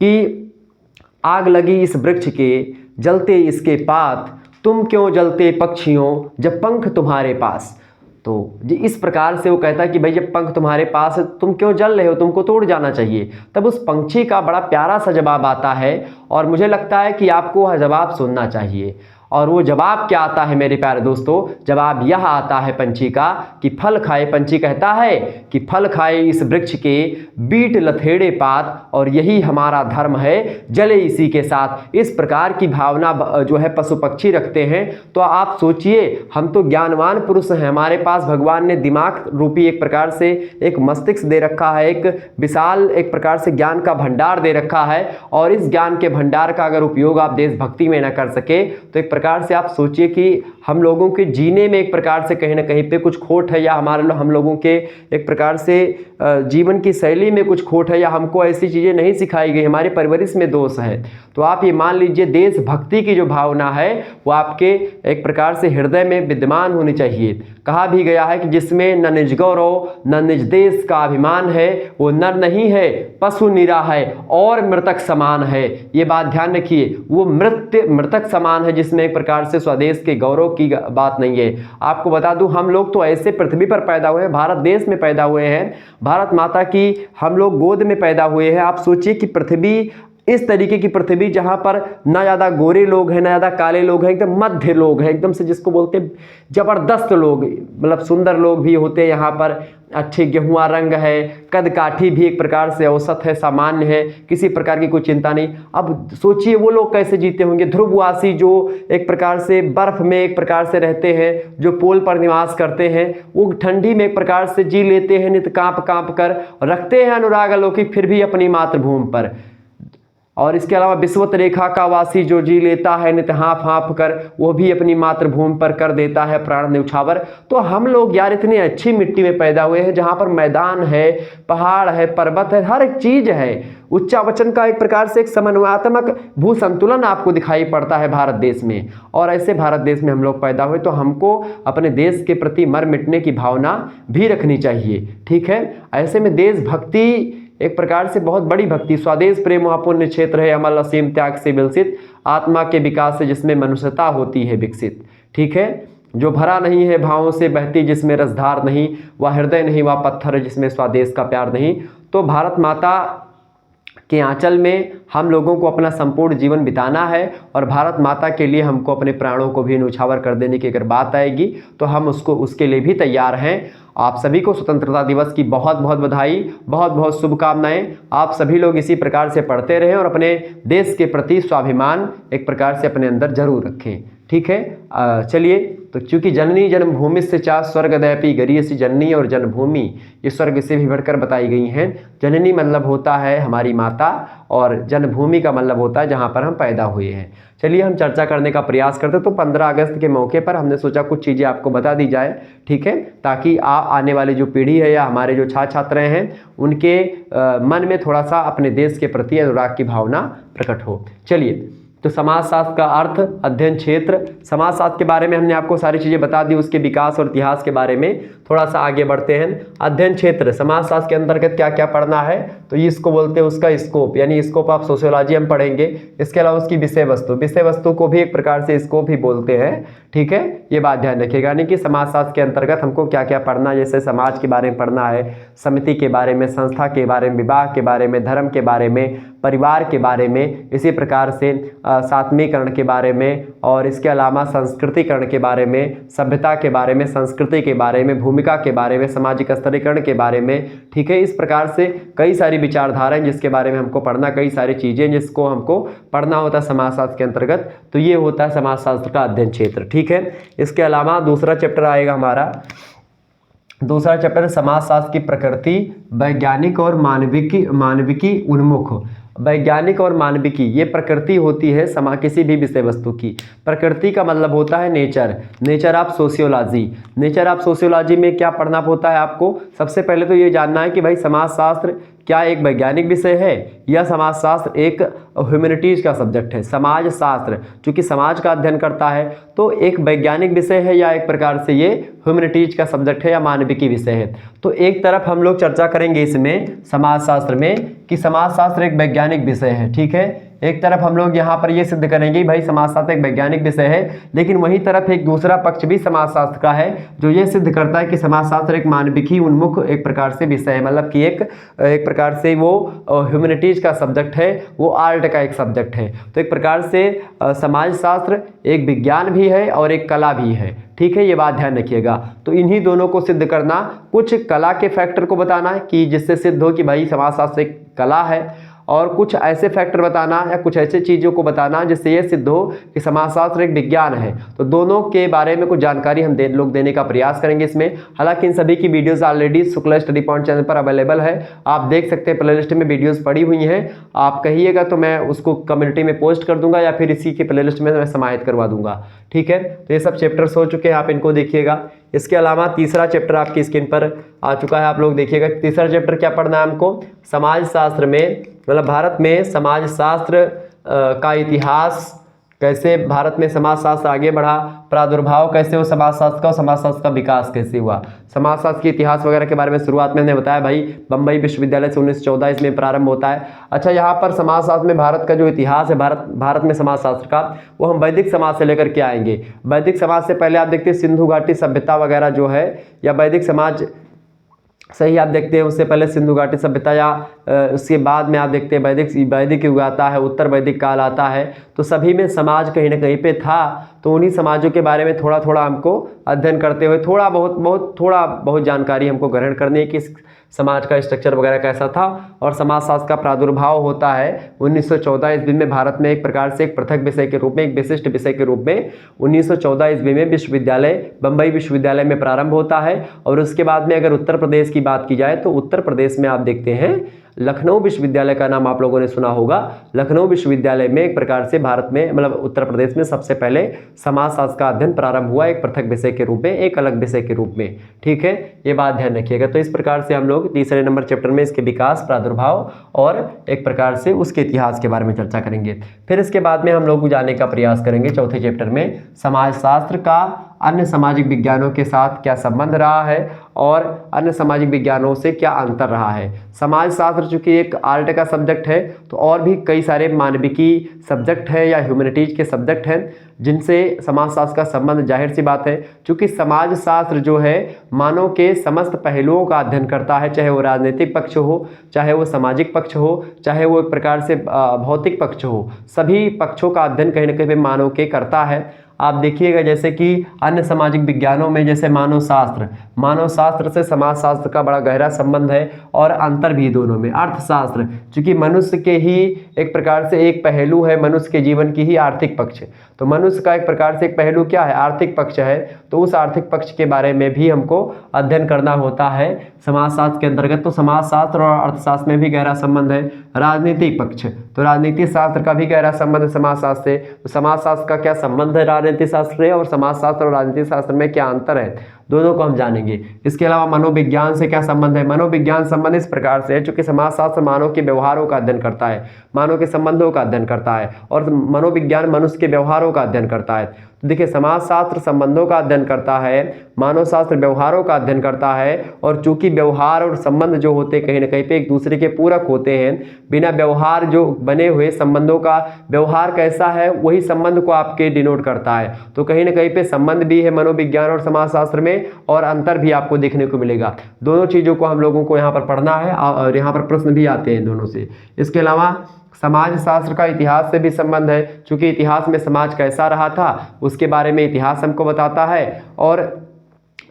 कि आग लगी इस वृक्ष के, जलते इसके पात, तुम क्यों जलते पक्षियों जब पंख तुम्हारे पास। तो जी इस प्रकार से वो कहता है कि भाई जब पंख तुम्हारे पास है तुम क्यों जल रहे हो, तुमको तोड़ जाना चाहिए। तब उस पंछी का बड़ा प्यारा सा जवाब आता है और मुझे लगता है कि आपको वह जवाब सुनना चाहिए। और वो जवाब क्या आता है मेरे प्यारे दोस्तों, जवाब यह आता है पंछी का कि फल खाए, पंछी कहता है कि फल खाए इस वृक्ष के बीट लथेड़े पात, और यही हमारा धर्म है जले इसी के साथ। इस प्रकार की भावना जो है पशु पक्षी रखते हैं। तो आप सोचिए, हम तो ज्ञानवान पुरुष हैं, हमारे पास भगवान ने दिमाग रूपी एक प्रकार से एक मस्तिष्क दे रखा है, एक विशाल एक प्रकार से ज्ञान का भंडार दे रखा है। और इस ज्ञान के भंडार का अगर उपयोग आप देशभक्ति में न कर सके तो एक प्रकार से आप सोचिए कि हम लोगों के जीने में एक प्रकार से कहीं ना कहीं पे कुछ खोट है, या हम लोगों के एक प्रकार से जीवन की शैली में कुछ खोट है, या हमको ऐसी चीज़ें नहीं सिखाई गई, हमारे परवरिश में दोष है। तो आप ये मान लीजिए देशभक्ति की जो भावना है वो आपके एक प्रकार से हृदय में विद्यमान होनी चाहिए। कहा भी गया है कि जिसमें न निज गौरव न निज देश का अभिमान है वो नर नहीं है, पशु निरा है और मृतक समान है। ये बात ध्यान रखिए, वो मृतक समान है जिसमें एक प्रकार से स्वदेश के गौरव की बात नहीं है। आपको बता दूं, हम लोग तो ऐसे पृथ्वी पर पैदा हुए हैं, भारत देश में पैदा हुए हैं, भारत माता की हम लोग गोद में पैदा हुए हैं। आप सोचिए कि पृथ्वी इस तरीके की पृथ्वी जहां पर ना ज़्यादा गोरे लोग हैं ना ज़्यादा काले लोग हैं, एकदम मध्य लोग हैं, एकदम से जिसको बोलते हैं ज़बरदस्त लोग, मतलब सुंदर लोग भी होते हैं यहाँ पर, अच्छे गेहुआ रंग है, कद काठी भी एक प्रकार से औसत है, सामान्य है, किसी प्रकार की कोई चिंता नहीं। अब सोचिए वो लोग कैसे जीते होंगे, ध्रुववासी जो एक प्रकार से बर्फ में एक प्रकार से रहते हैं, जो पोल पर निवास करते हैं, वो ठंडी में एक प्रकार से जी लेते हैं, नित कांप कांप कर रखते हैं अनुराग अलौकिक फिर भी अपनी मातृभूमि पर। और इसके अलावा विश्वत रेखा का वासी जो जी लेता है नित हाँफ हाँफ कर, वो भी अपनी मातृभूमि पर कर देता है प्राण न्यौछावर। तो हम लोग यार इतनी अच्छी मिट्टी में पैदा हुए हैं जहाँ पर मैदान है, पहाड़ है, पर्वत है, हर एक चीज है। उच्चावचन का एक प्रकार से एक समन्वयात्मक भू संतुलन आपको दिखाई पड़ता है भारत देश में। और ऐसे भारत देश में हम लोग पैदा हुए, तो हमको अपने देश के प्रति मर मिटने की भावना भी रखनी चाहिए। ठीक है, ऐसे में देशभक्ति एक प्रकार से बहुत बड़ी भक्ति, स्वदेश प्रेम पुण्य क्षेत्र है, अमल असीम त्याग से विलसित, आत्मा के विकास से जिसमें मनुष्यता होती है विकसित। ठीक है, जो भरा नहीं है भावों से बहती, जिसमें रसधार नहीं, वह हृदय नहीं, वह पत्थर है जिसमें स्वदेश का प्यार नहीं। तो भारत माता के आंचल में हम लोगों को अपना संपूर्ण जीवन बिताना है, और भारत माता के लिए हमको अपने प्राणों को भी न्यौछावर कर देने की अगर बात आएगी तो हम उसके लिए भी तैयार हैं। आप सभी को स्वतंत्रता दिवस की बहुत बहुत बधाई, बहुत बहुत शुभकामनाएं। आप सभी लोग इसी प्रकार से पढ़ते रहें और अपने देश के प्रति स्वाभिमान एक प्रकार से अपने अंदर जरूर रखें। ठीक है, चलिए, तो चूंकि जननी जन्मभूमि से चा स्वर्गदयपि गरीयसी जननी, और जन्मभूमि ये स्वर्ग से भी बढ़कर बताई गई हैं। जननी मतलब होता है हमारी माता, और जन्मभूमि का मतलब होता है जहाँ पर हम पैदा हुए हैं। चलिए हम चर्चा करने का प्रयास करते हैं। तो 15 अगस्त के मौके पर हमने सोचा कुछ चीज़ें आपको बता दी जाए, ठीक है, ताकि आने वाली जो पीढ़ी है या हमारे जो छात्र छात्राएँ हैं उनके मन में थोड़ा सा अपने देश के प्रति अनुराग की भावना प्रकट हो। चलिए, तो समाजशास्त्र का अर्थ, अध्ययन क्षेत्र, समाजशास्त्र के बारे में हमने आपको सारी चीज़ें बता दी, उसके विकास और इतिहास के बारे में थोड़ा सा आगे बढ़ते हैं। अध्ययन क्षेत्र, समाजशास्त्र के अंतर्गत क्या क्या पढ़ना है, तो ये इसको बोलते हैं उसका स्कोप, यानी स्कोप आप सोशियोलॉजी हम पढ़ेंगे। इसके अलावा उसकी विषय वस्तु को भी एक प्रकार से स्कोप ही बोलते हैं। ठीक है, ये बात ध्यान रखिएगा, यानी कि समाजशास्त्र के अंतर्गत हमको क्या क्या पढ़ना है, जैसे समाज के बारे में पढ़ना है, समिति के बारे में, संस्था के बारे में, विवाह के बारे में, धर्म के बारे में, परिवार के बारे में, इसी प्रकार से सात्मीकरण के बारे में, और इसके अलावा संस्कृतिकरण के बारे में, सभ्यता के बारे में, संस्कृति के बारे में, भूमिका के बारे में, सामाजिक स्तरीकरण के बारे में। ठीक है, इस प्रकार से कई सारी विचारधाराएं जिसके बारे में हमको पढ़ना, कई सारी चीज़ें जिसको हमको पढ़ना होता है समाजशास्त्र के अंतर्गत। तो ये होता है समाजशास्त्र का अध्ययन क्षेत्र। ठीक है, इसके अलावा दूसरा चैप्टर आएगा हमारा, दूसरा चैप्टर समाजशास्त्र की प्रकृति, वैज्ञानिक और मानविकी उन्मुख। वैज्ञानिक और मानविकी, ये प्रकृति होती है किसी भी विषय वस्तु की। प्रकृति का मतलब होता है nature of sociology. Nature of sociology में क्या पढ़ना होता है आपको, सबसे पहले तो ये जानना है कि भाई समाजशास्त्र क्या एक वैज्ञानिक विषय है या समाजशास्त्र एक ह्यूमैनिटीज का सब्जेक्ट है। समाज शास्त्र चूंकि समाज का अध्ययन करता है तो एक वैज्ञानिक विषय है या एक प्रकार से ये ह्यूमैनिटीज का सब्जेक्ट है या मानविकी विषय है। तो एक तरफ हम लोग चर्चा करेंगे इसमें समाजशास्त्र में कि समाजशास्त्र एक वैज्ञानिक विषय है। ठीक है, एक तरफ हम लोग यहाँ पर ये सिद्ध करेंगे भाई समाजशास्त्र एक वैज्ञानिक विषय है, लेकिन वहीं तरफ एक दूसरा पक्ष भी समाजशास्त्र का है जो ये सिद्ध करता है कि समाजशास्त्र एक मानविकी उन्मुख एक प्रकार से विषय है, मतलब कि एक प्रकार से वो ह्यूमैनिटीज का सब्जेक्ट है, वो आर्ट का एक सब्जेक्ट है। तो एक प्रकार से समाजशास्त्र एक विज्ञान भी है और एक कला भी है। ठीक है, ये बात ध्यान रखिएगा। तो इन्हीं दोनों को सिद्ध करना, कुछ कला के फैक्टर को बताना है कि जिससे सिद्ध हो कि भाई समाजशास्त्र एक कला है, और कुछ ऐसे फैक्टर बताना या कुछ ऐसे चीज़ों को बताना जिससे ये सिद्ध हो कि समाजशास्त्र एक विज्ञान है। तो दोनों के बारे में कुछ जानकारी हम लोग देने का प्रयास करेंगे इसमें। हालांकि इन सभी की videos already Shukla study point channel पर अवेलेबल है, आप देख सकते हैं, प्लेलिस्ट में वीडियोस पड़ी हुई हैं। आप कहिएगा तो मैं उसको कम्युनिटी में पोस्ट कर दूंगा या फिर इसी के प्लेलिस्ट में मैं समाहित करवा दूंगा। ठीक है, तो ये सब चैप्टर्स हो चुके हैं, आप इनको देखिएगा। इसके अलावा तीसरा चैप्टर आपकी स्क्रीन पर आ चुका है, आप लोग देखिएगा। तीसरा चैप्टर क्या पढ़ना है हमको? समाजशास्त्र में, मतलब भारत में समाजशास्त्र का इतिहास, कैसे भारत में समाजशास्त्र आगे बढ़ा, प्रादुर्भाव कैसे हो समाजशास्त्र का, और समाजशास्त्र का विकास कैसे हुआ। समाजशास्त्र के इतिहास वगैरह के बारे में शुरुआत में हमने बताया भाई, बम्बई विश्वविद्यालय से 1914 इसमें प्रारंभ होता है। अच्छा, यहाँ पर समाजशास्त्र में भारत का जो इतिहास है, भारत में समाजशास्त्र का, वो हम वैदिक समाज से लेकर के आएंगे। वैदिक समाज से पहले आप देखते हैं सिंधु घाटी सभ्यता वगैरह जो है, या वैदिक समाज सही आप देखते हैं, उससे पहले सिंधु घाटी सभ्यता, या उसके बाद में आप देखते हैं वैदिक युग आता है, उत्तर वैदिक काल आता है। तो सभी में समाज कहीं ना कहीं पे था। तो उन्हीं समाजों के बारे में थोड़ा थोड़ा हमको अध्ययन करते हुए थोड़ा बहुत जानकारी हमको ग्रहण करनी है कि समाज का स्ट्रक्चर वगैरह कैसा था। और समाजशास्त्र का प्रादुर्भाव होता है 1914 ईस्वी में भारत में, एक प्रकार से एक पृथक विषय के रूप में, एक विशिष्ट विषय के रूप में 1914 ईस्वी में विश्वविद्यालय, बम्बई विश्वविद्यालय में प्रारंभ होता है। और उसके बाद में अगर उत्तर प्रदेश की बात की जाए तो उत्तर प्रदेश में आप देखते हैं लखनऊ विश्वविद्यालय का नाम आप लोगों ने सुना होगा। लखनऊ विश्वविद्यालय में एक प्रकार से भारत में, मतलब उत्तर प्रदेश में सबसे पहले समाजशास्त्र का अध्ययन प्रारंभ हुआ, एक पृथक विषय के रूप में, एक अलग विषय के रूप में। ठीक है, ये बात ध्यान रखिएगा। तो इस प्रकार से हम लोग तीसरे नंबर चैप्टर में इसके विकास, प्रादुर्भाव और एक प्रकार से उसके इतिहास के बारे में चर्चा करेंगे। फिर इसके बाद में हम लोग जाने का प्रयास करेंगे चौथे चैप्टर में, समाजशास्त्र का अन्य सामाजिक विज्ञानों के साथ क्या संबंध रहा है और अन्य सामाजिक विज्ञानों से क्या अंतर रहा है। समाजशास्त्र चूंकि एक आर्ट का सब्जेक्ट है, तो और भी कई सारे मानविकी सब्जेक्ट है या ह्यूमैनिटीज के सब्जेक्ट हैं जिनसे समाजशास्त्र का संबंध जाहिर सी बात है। चूंकि समाजशास्त्र जो है मानव के समस्त पहलुओं का अध्ययन करता है, चाहे वो राजनीतिक पक्ष हो, चाहे वो सामाजिक पक्ष हो, चाहे वो एक प्रकार से भौतिक पक्ष हो, सभी पक्षों का अध्ययन कहीं ना कहीं मानव के करता है। आप देखिएगा जैसे कि अन्य सामाजिक विज्ञानों में, जैसे मानव शास्त्र से समाजशास्त्र का बड़ा गहरा संबंध है, और अंतर भी दोनों में। अर्थशास्त्र चूंकि मनुष्य के ही एक प्रकार से एक पहलू है, मनुष्य के जीवन की ही आर्थिक पक्ष, तो मनुष्य का एक प्रकार से एक पहलू क्या है, आर्थिक पक्ष है। तो उस आर्थिक पक्ष के बारे में भी हमको अध्ययन करना होता है समाजशास्त्र के अंतर्गत। तो समाजशास्त्र और अर्थशास्त्र में भी गहरा संबंध है। राजनीतिक पक्ष, तो राजनीतिक शास्त्र का भी गहरा संबंध है समाजशास्त्र से। तो समाजशास्त्र का क्या संबंध है राजनीतिक शास्त्र से, और समाजशास्त्र और राजनीतिक शास्त्र में क्या अंतर है, दोनों को हम जानेंगे। इसके अलावा मनोविज्ञान से क्या संबंध है। मनोविज्ञान संबंध इस प्रकार से है, चूंकि समाजशास्त्र मानव के व्यवहारों का अध्ययन करता है, मानव के संबंधों का अध्ययन करता है, और मनोविज्ञान मनुष्य के व्यवहारों का अध्ययन करता है। तो देखिए, समाजशास्त्र संबंधों का अध्ययन करता है, मानव शास्त्र व्यवहारों का अध्ययन करता है। और चूंकि व्यवहार और संबंध जो होते हैं कहीं ना कहीं पे एक दूसरे के पूरक होते हैं, बिना व्यवहार जो बने हुए संबंधों का व्यवहार कैसा है वही संबंध को आपके डिनोट करता है। तो कहीं ना कहीं पे संबंध भी है मनोविज्ञान और समाजशास्त्र में, और अंतर भी आपको देखने को मिलेगा। दोनों चीज़ों को हम लोगों को यहाँ पर पढ़ना है, और यहाँ पर प्रश्न भी आते हैं दोनों से। इसके अलावा समाजशास्त्र का इतिहास से भी संबंध है, क्योंकि इतिहास में समाज कैसा रहा था उसके बारे में इतिहास हमको बताता है, और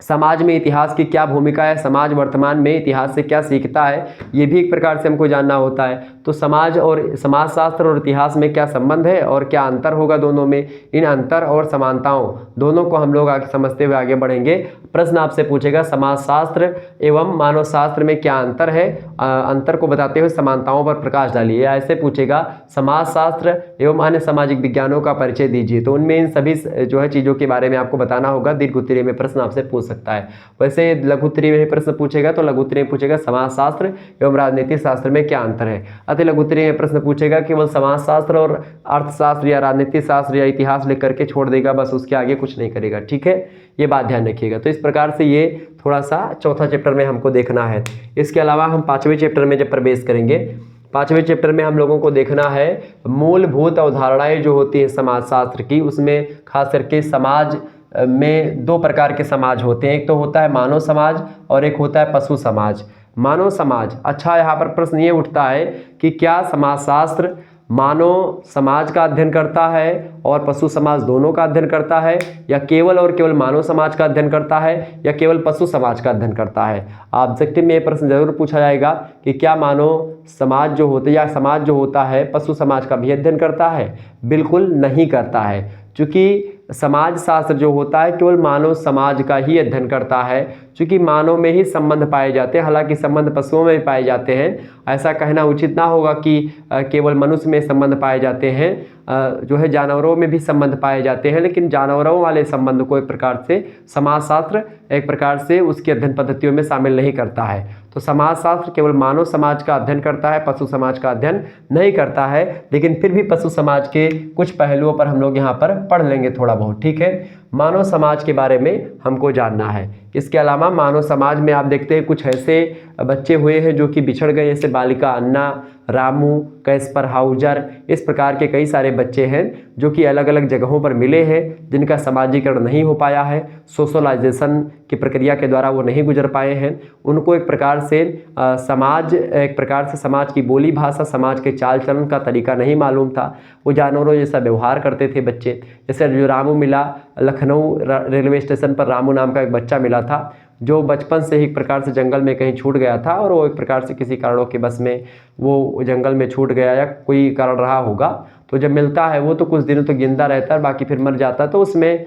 समाज में इतिहास की क्या भूमिका है, समाज वर्तमान में इतिहास से क्या सीखता है, ये भी एक प्रकार से हमको जानना होता है। तो समाजशास्त्र और इतिहास में क्या संबंध है और क्या अंतर होगा दोनों में, इन अंतर और समानताओं दोनों को हम लोग आगे समझते हुए आगे बढ़ेंगे। प्रश्न आपसे पूछेगा समाजशास्त्र एवं मानव शास्त्र में क्या अंतर है, अंतर को बताते हुए समानताओं पर प्रकाश डालिए। ऐसे पूछेगा समाजशास्त्र एवं अन्य सामाजिक विज्ञानों का परिचय दीजिए। तो उनमें इन सभी जो है चीज़ों के बारे में आपको बताना होगा। दीर्घ उत्तरीय में प्रश्न आपसे पूछ सकता है। वैसे लघु उत्तरीय में प्रश्न पूछेगा तो लघु उत्तरीय में पूछेगा समाजशास्त्र एवं राजनीतिक शास्त्र में क्या अंतर है। अति लघु उत्तरीय में प्रश्न पूछेगा केवल समाजशास्त्र और अर्थशास्त्र या राजनीतिक शास्त्र या इतिहास लिख करके छोड़ देगा, बस उसके आगे कुछ नहीं करेगा। ठीक है, ये बात ध्यान रखिएगा। तो इस प्रकार से ये थोड़ा सा चौथा चैप्टर में हमको देखना है। इसके अलावा हम पांचवें चैप्टर में जब प्रवेश करेंगे, पांचवें चैप्टर में हम लोगों को देखना है मूलभूत अवधारणाएं जो होती है समाजशास्त्र की, उसमें खास करके समाज में दो प्रकार के समाज होते हैं। एक तो होता है मानव समाज और एक होता है पशु समाज। मानव समाज, अच्छा यहाँ पर प्रश्न ये उठता है कि क्या समाजशास्त्र मानव समाज का अध्ययन करता है और पशु समाज दोनों का अध्ययन करता है, या केवल और केवल मानव समाज का अध्ययन करता है, या केवल पशु समाज का अध्ययन करता है। ऑब्जेक्टिव में ये प्रश्न जरूर पूछा जाएगा कि क्या मानव समाज जो होता है या समाज जो होता है पशु समाज का भी अध्ययन करता है? बिल्कुल नहीं करता है, क्योंकि समाज शास्त्र जो होता है केवल मानव समाज का ही अध्ययन करता है, क्योंकि मानव में ही संबंध पाए जाते हैं। हालांकि संबंध पशुओं में भी पाए जाते हैं, ऐसा कहना उचित ना होगा कि केवल मनुष्य में संबंध पाए जाते हैं, जो है जानवरों में भी संबंध पाए जाते हैं, लेकिन जानवरों वाले संबंध को एक प्रकार से समाजशास्त्र एक प्रकार से उसकी अध्ययन पद्धतियों में शामिल नहीं करता है। तो समाजशास्त्र केवल मानव समाज का अध्ययन करता है, पशु समाज का अध्ययन नहीं करता है। लेकिन फिर भी पशु समाज के कुछ पहलुओं पर हम लोग यहाँ पर पढ़ लेंगे थोड़ा बहुत, ठीक है। मानव समाज के बारे में हमको जानना है। इसके अलावा मानव समाज में आप देखते हैं कुछ ऐसे बच्चे हुए हैं जो कि बिछड़ गए, जैसे बालिका अन्ना, रामू, कैस्पर हाउजर, इस प्रकार के कई सारे बच्चे हैं जो कि अलग अलग जगहों पर मिले हैं, जिनका समाजीकरण नहीं हो पाया है, सोशलाइजेशन की प्रक्रिया के द्वारा वो नहीं गुजर पाए हैं। उनको एक प्रकार से समाज की बोली भाषा, समाज के चाल चलन का तरीका नहीं मालूम था। वो जानवरों जैसा व्यवहार करते थे बच्चे। जैसे जो रामू मिला, लखनऊ रेलवे स्टेशन पर रामू नाम का एक बच्चा मिला था, जो बचपन से ही एक प्रकार से जंगल में कहीं छूट गया था, और वो एक प्रकार से किसी कारणों के बस में वो जंगल में छूट गया या कोई कारण रहा होगा। तो जब मिलता है वो तो कुछ दिनों तक जिंदा रहता है, बाकी फिर मर जाता है। तो उसमें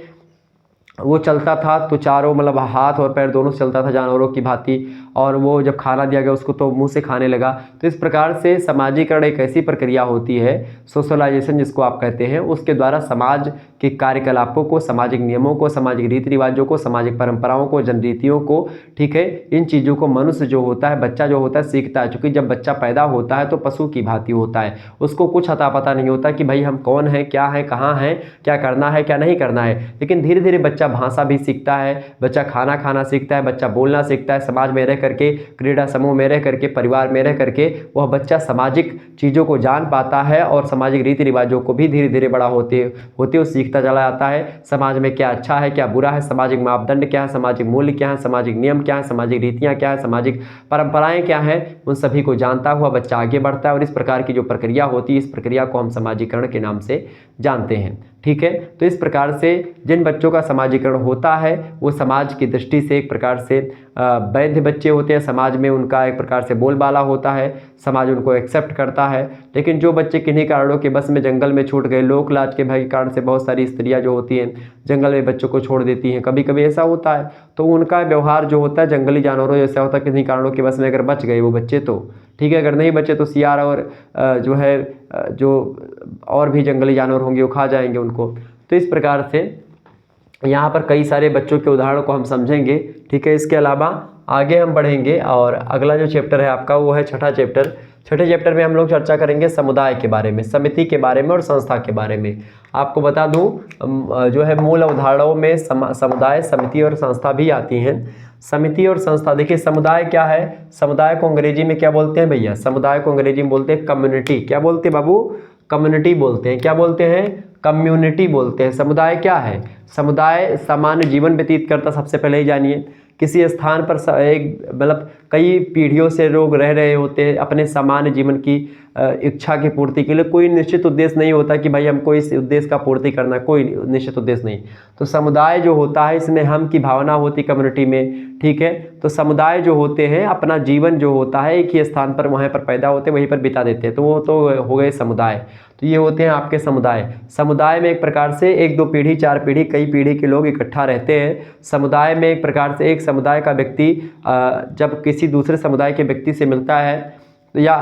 वो चलता था तो चारों मतलब हाथ और पैर दोनों से चलता था जानवरों की भांति, और वो जब खाना दिया गया उसको तो मुंह से खाने लगा। तो इस प्रकार से समाजीकरण एक ऐसी प्रक्रिया होती है, सोशलाइजेशन जिसको आप कहते हैं, उसके द्वारा समाज के कार्यकलापों को, सामाजिक नियमों को, सामाजिक रीति रिवाजों को, सामाजिक परंपराओं को, जनरीतियों को, ठीक है, इन चीज़ों को मनुष्य जो होता है, बच्चा जो होता है सीखता है। क्योंकि जब बच्चा पैदा होता है तो पशु की भांति होता है, उसको कुछ अता पता नहीं होता कि भाई हम कौन हैं, क्या है, कहाँ हैं, क्या करना है, क्या नहीं करना है। लेकिन धीरे धीरे बच्चा भाषा भी सीखता है, बच्चा खाना खाना सीखता है, बच्चा बोलना सीखता है, समाज में रह करके, क्रीड़ा समूह में रह करके, परिवार में रह करके वह बच्चा सामाजिक चीज़ों को जान पाता है, और सामाजिक रीति रिवाजों को भी धीरे धीरे बड़ा होते होते वो सीखता चला जाता है। समाज में क्या अच्छा है, क्या बुरा है, सामाजिक मापदंड क्या है, सामाजिक मूल्य क्या है, सामाजिक नियम क्या है, सामाजिक रीतियाँ क्या है, सामाजिक परंपराएं क्या हैं, उन सभी को जानता हुआ बच्चा आगे बढ़ता है। और इस प्रकार की जो प्रक्रिया होती है, इस प्रक्रिया को हम समाजीकरण के नाम से जानते हैं, ठीक है। तो इस प्रकार से जिन बच्चों का समाजीकरण होता है वो समाज की दृष्टि से एक प्रकार से वैध बच्चे होते हैं, समाज में उनका एक प्रकार से बोलबाला होता है, समाज उनको एक्सेप्ट करता है। लेकिन जो बच्चे किन्हीं कारणों के बस में जंगल में छूट गए, लोक लाज के भय के कारण से बहुत सारी स्त्रियां जो होती हैं जंगल में बच्चों को छोड़ देती हैं, कभी कभी ऐसा होता है, तो उनका व्यवहार जो होता है जंगली जानवरों जैसा होता है। किन्हीं कारणों के बस में अगर बच गए वो बच्चे तो ठीक है, अगर नहीं बचे तो सियार और जो है जो और भी जंगली जानवर होंगे वो खा जाएंगे उनको। तो इस प्रकार से यहाँ पर कई सारे बच्चों के उदाहरण को हम समझेंगे, ठीक है। इसके अलावा आगे हम बढ़ेंगे और अगला जो चैप्टर है आपका वो है छठा चैप्टर। छठे चैप्टर में हम लोग चर्चा करेंगे समुदाय के बारे में, समिति के बारे में और संस्था के बारे में। आपको बता दूं जो है मूल अवधारणाओं में समुदाय, समिति और संस्था भी आती हैं। समिति और संस्था, देखिए समुदाय क्या है, समुदाय को अंग्रेजी में क्या बोलते हैं भैया, समुदाय को अंग्रेजी में बोलते हैं कम्युनिटी। क्या बोलते हैं बाबू, कम्युनिटी बोलते हैं। क्या बोलते हैं, कम्युनिटी बोलते हैं। समुदाय क्या है, समुदाय सामान्य जीवन व्यतीत करता, सबसे पहले ही जानिए। किसी स्थान पर एक मतलब कई पीढ़ियों से लोग रह रहे होते हैं अपने सामान्य जीवन की इच्छा की पूर्ति के लिए। कोई निश्चित उद्देश्य नहीं होता कि भाई हमको इस उद्देश्य का पूर्ति करना, कोई निश्चित उद्देश्य नहीं। तो समुदाय जो होता है इसमें हम की भावना होती कम्युनिटी में, ठीक है। तो समुदाय जो होते हैं अपना जीवन जो होता है एक ही स्थान पर वहाँ पर पैदा होते हैं, वहीं पर बिता देते हैं, तो वो तो हो गए समुदाय। तो ये होते हैं आपके समुदाय। समुदाय में एक प्रकार से एक दो पीढ़ी, चार पीढ़ी, कई पीढ़ी के लोग इकट्ठा रहते हैं। समुदाय में एक प्रकार से एक समुदाय का व्यक्ति जब किसी दूसरे समुदाय के व्यक्ति से मिलता है या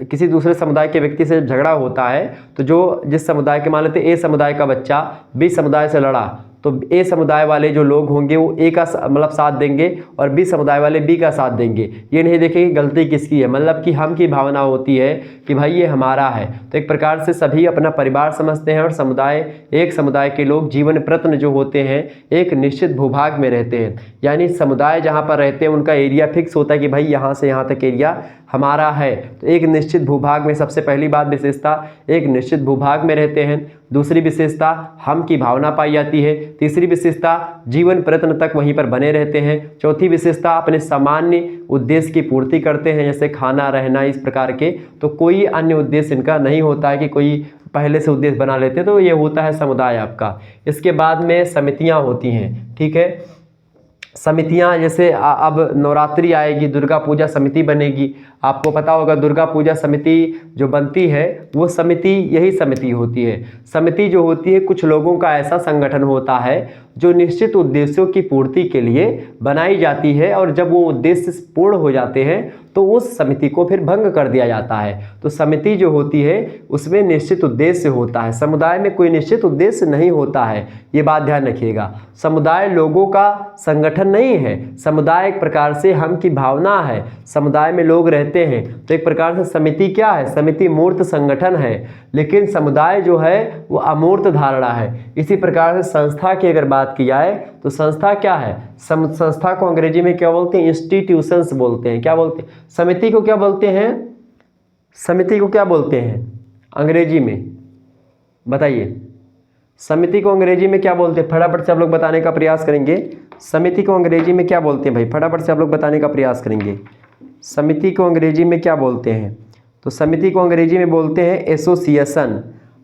किसी दूसरे समुदाय के व्यक्ति से झगड़ा होता है, तो जो जिस समुदाय के, मान लेते ए समुदाय का बच्चा बी समुदाय से लड़ा, तो ए समुदाय वाले जो लोग होंगे वो ए का मतलब साथ देंगे और बी समुदाय वाले बी का साथ देंगे। ये नहीं देखेंगे गलती किसकी है, मतलब कि हम की भावना होती है कि भाई ये हमारा है। तो एक प्रकार से सभी अपना परिवार समझते हैं और समुदाय, एक समुदाय के लोग जीवन प्रत्न जो होते हैं एक निश्चित भूभाग में रहते हैं। यानी समुदाय जहाँ पर रहते हैं उनका एरिया फिक्स होता है कि भाई यहाँ से यहाँ तक एरिया हमारा है। तो एक निश्चित भूभाग में, सबसे पहली बात विशेषता, एक निश्चित भूभाग में रहते हैं। दूसरी विशेषता हम की भावना पाई जाती है। तीसरी विशेषता जीवन प्रयत्न तक वहीं पर बने रहते हैं। चौथी विशेषता अपने सामान्य उद्देश्य की पूर्ति करते हैं, जैसे खाना, रहना, इस प्रकार के। तो कोई अन्य उद्देश्य इनका नहीं होता है कि कोई पहले से उद्देश्य बना लेते हैं, तो ये होता है समुदाय आपका। इसके बाद में समितियां होती हैं, ठीक है। समितियां जैसे अब नवरात्रि आएगी, दुर्गा पूजा समिति बनेगी। आपको पता होगा दुर्गा पूजा समिति जो बनती है वो समिति यही समिति होती है। समिति जो होती है कुछ लोगों का ऐसा संगठन होता है जो निश्चित उद्देश्यों की पूर्ति के लिए बनाई जाती है, और जब वो उद्देश्य पूर्ण हो जाते हैं तो उस समिति को फिर भंग कर दिया जाता है। तो समिति जो होती है उसमें निश्चित उद्देश्य होता है, समुदाय में कोई निश्चित उद्देश्य नहीं होता है, ये बात ध्यान रखिएगा। समुदाय लोगों का संगठन नहीं है, समुदाय एक प्रकार से हम की भावना है। समुदाय में लोग रहते हैं तो एक प्रकार से समिति क्या है, समिति मूर्त संगठन है, लेकिन समुदाय जो है वो अमूर्त धारणा है। इसी प्रकार से संस्था की अगर बात की जाए तो संस्था क्या है, संस्था को अंग्रेजी में क्या बोलते हैं, इंस्टीट्यूशंस बोलते हैं। क्या बोलते हैं? समिति को क्या बोलते हैं, समिति को क्या बोलते हैं अंग्रेजी में, बताइए। समिति को अंग्रेजी में क्या बोलते हैं? फटाफट से आप लोग बताने का प्रयास करेंगे। समिति को अंग्रेजी में क्या बोलते हैं भाई, फटाफट से आप लोग बताने का प्रयास करेंगे। समिति को अंग्रेजी में क्या बोलते हैं? तो समिति को अंग्रेजी में बोलते हैं एसोसिएशन,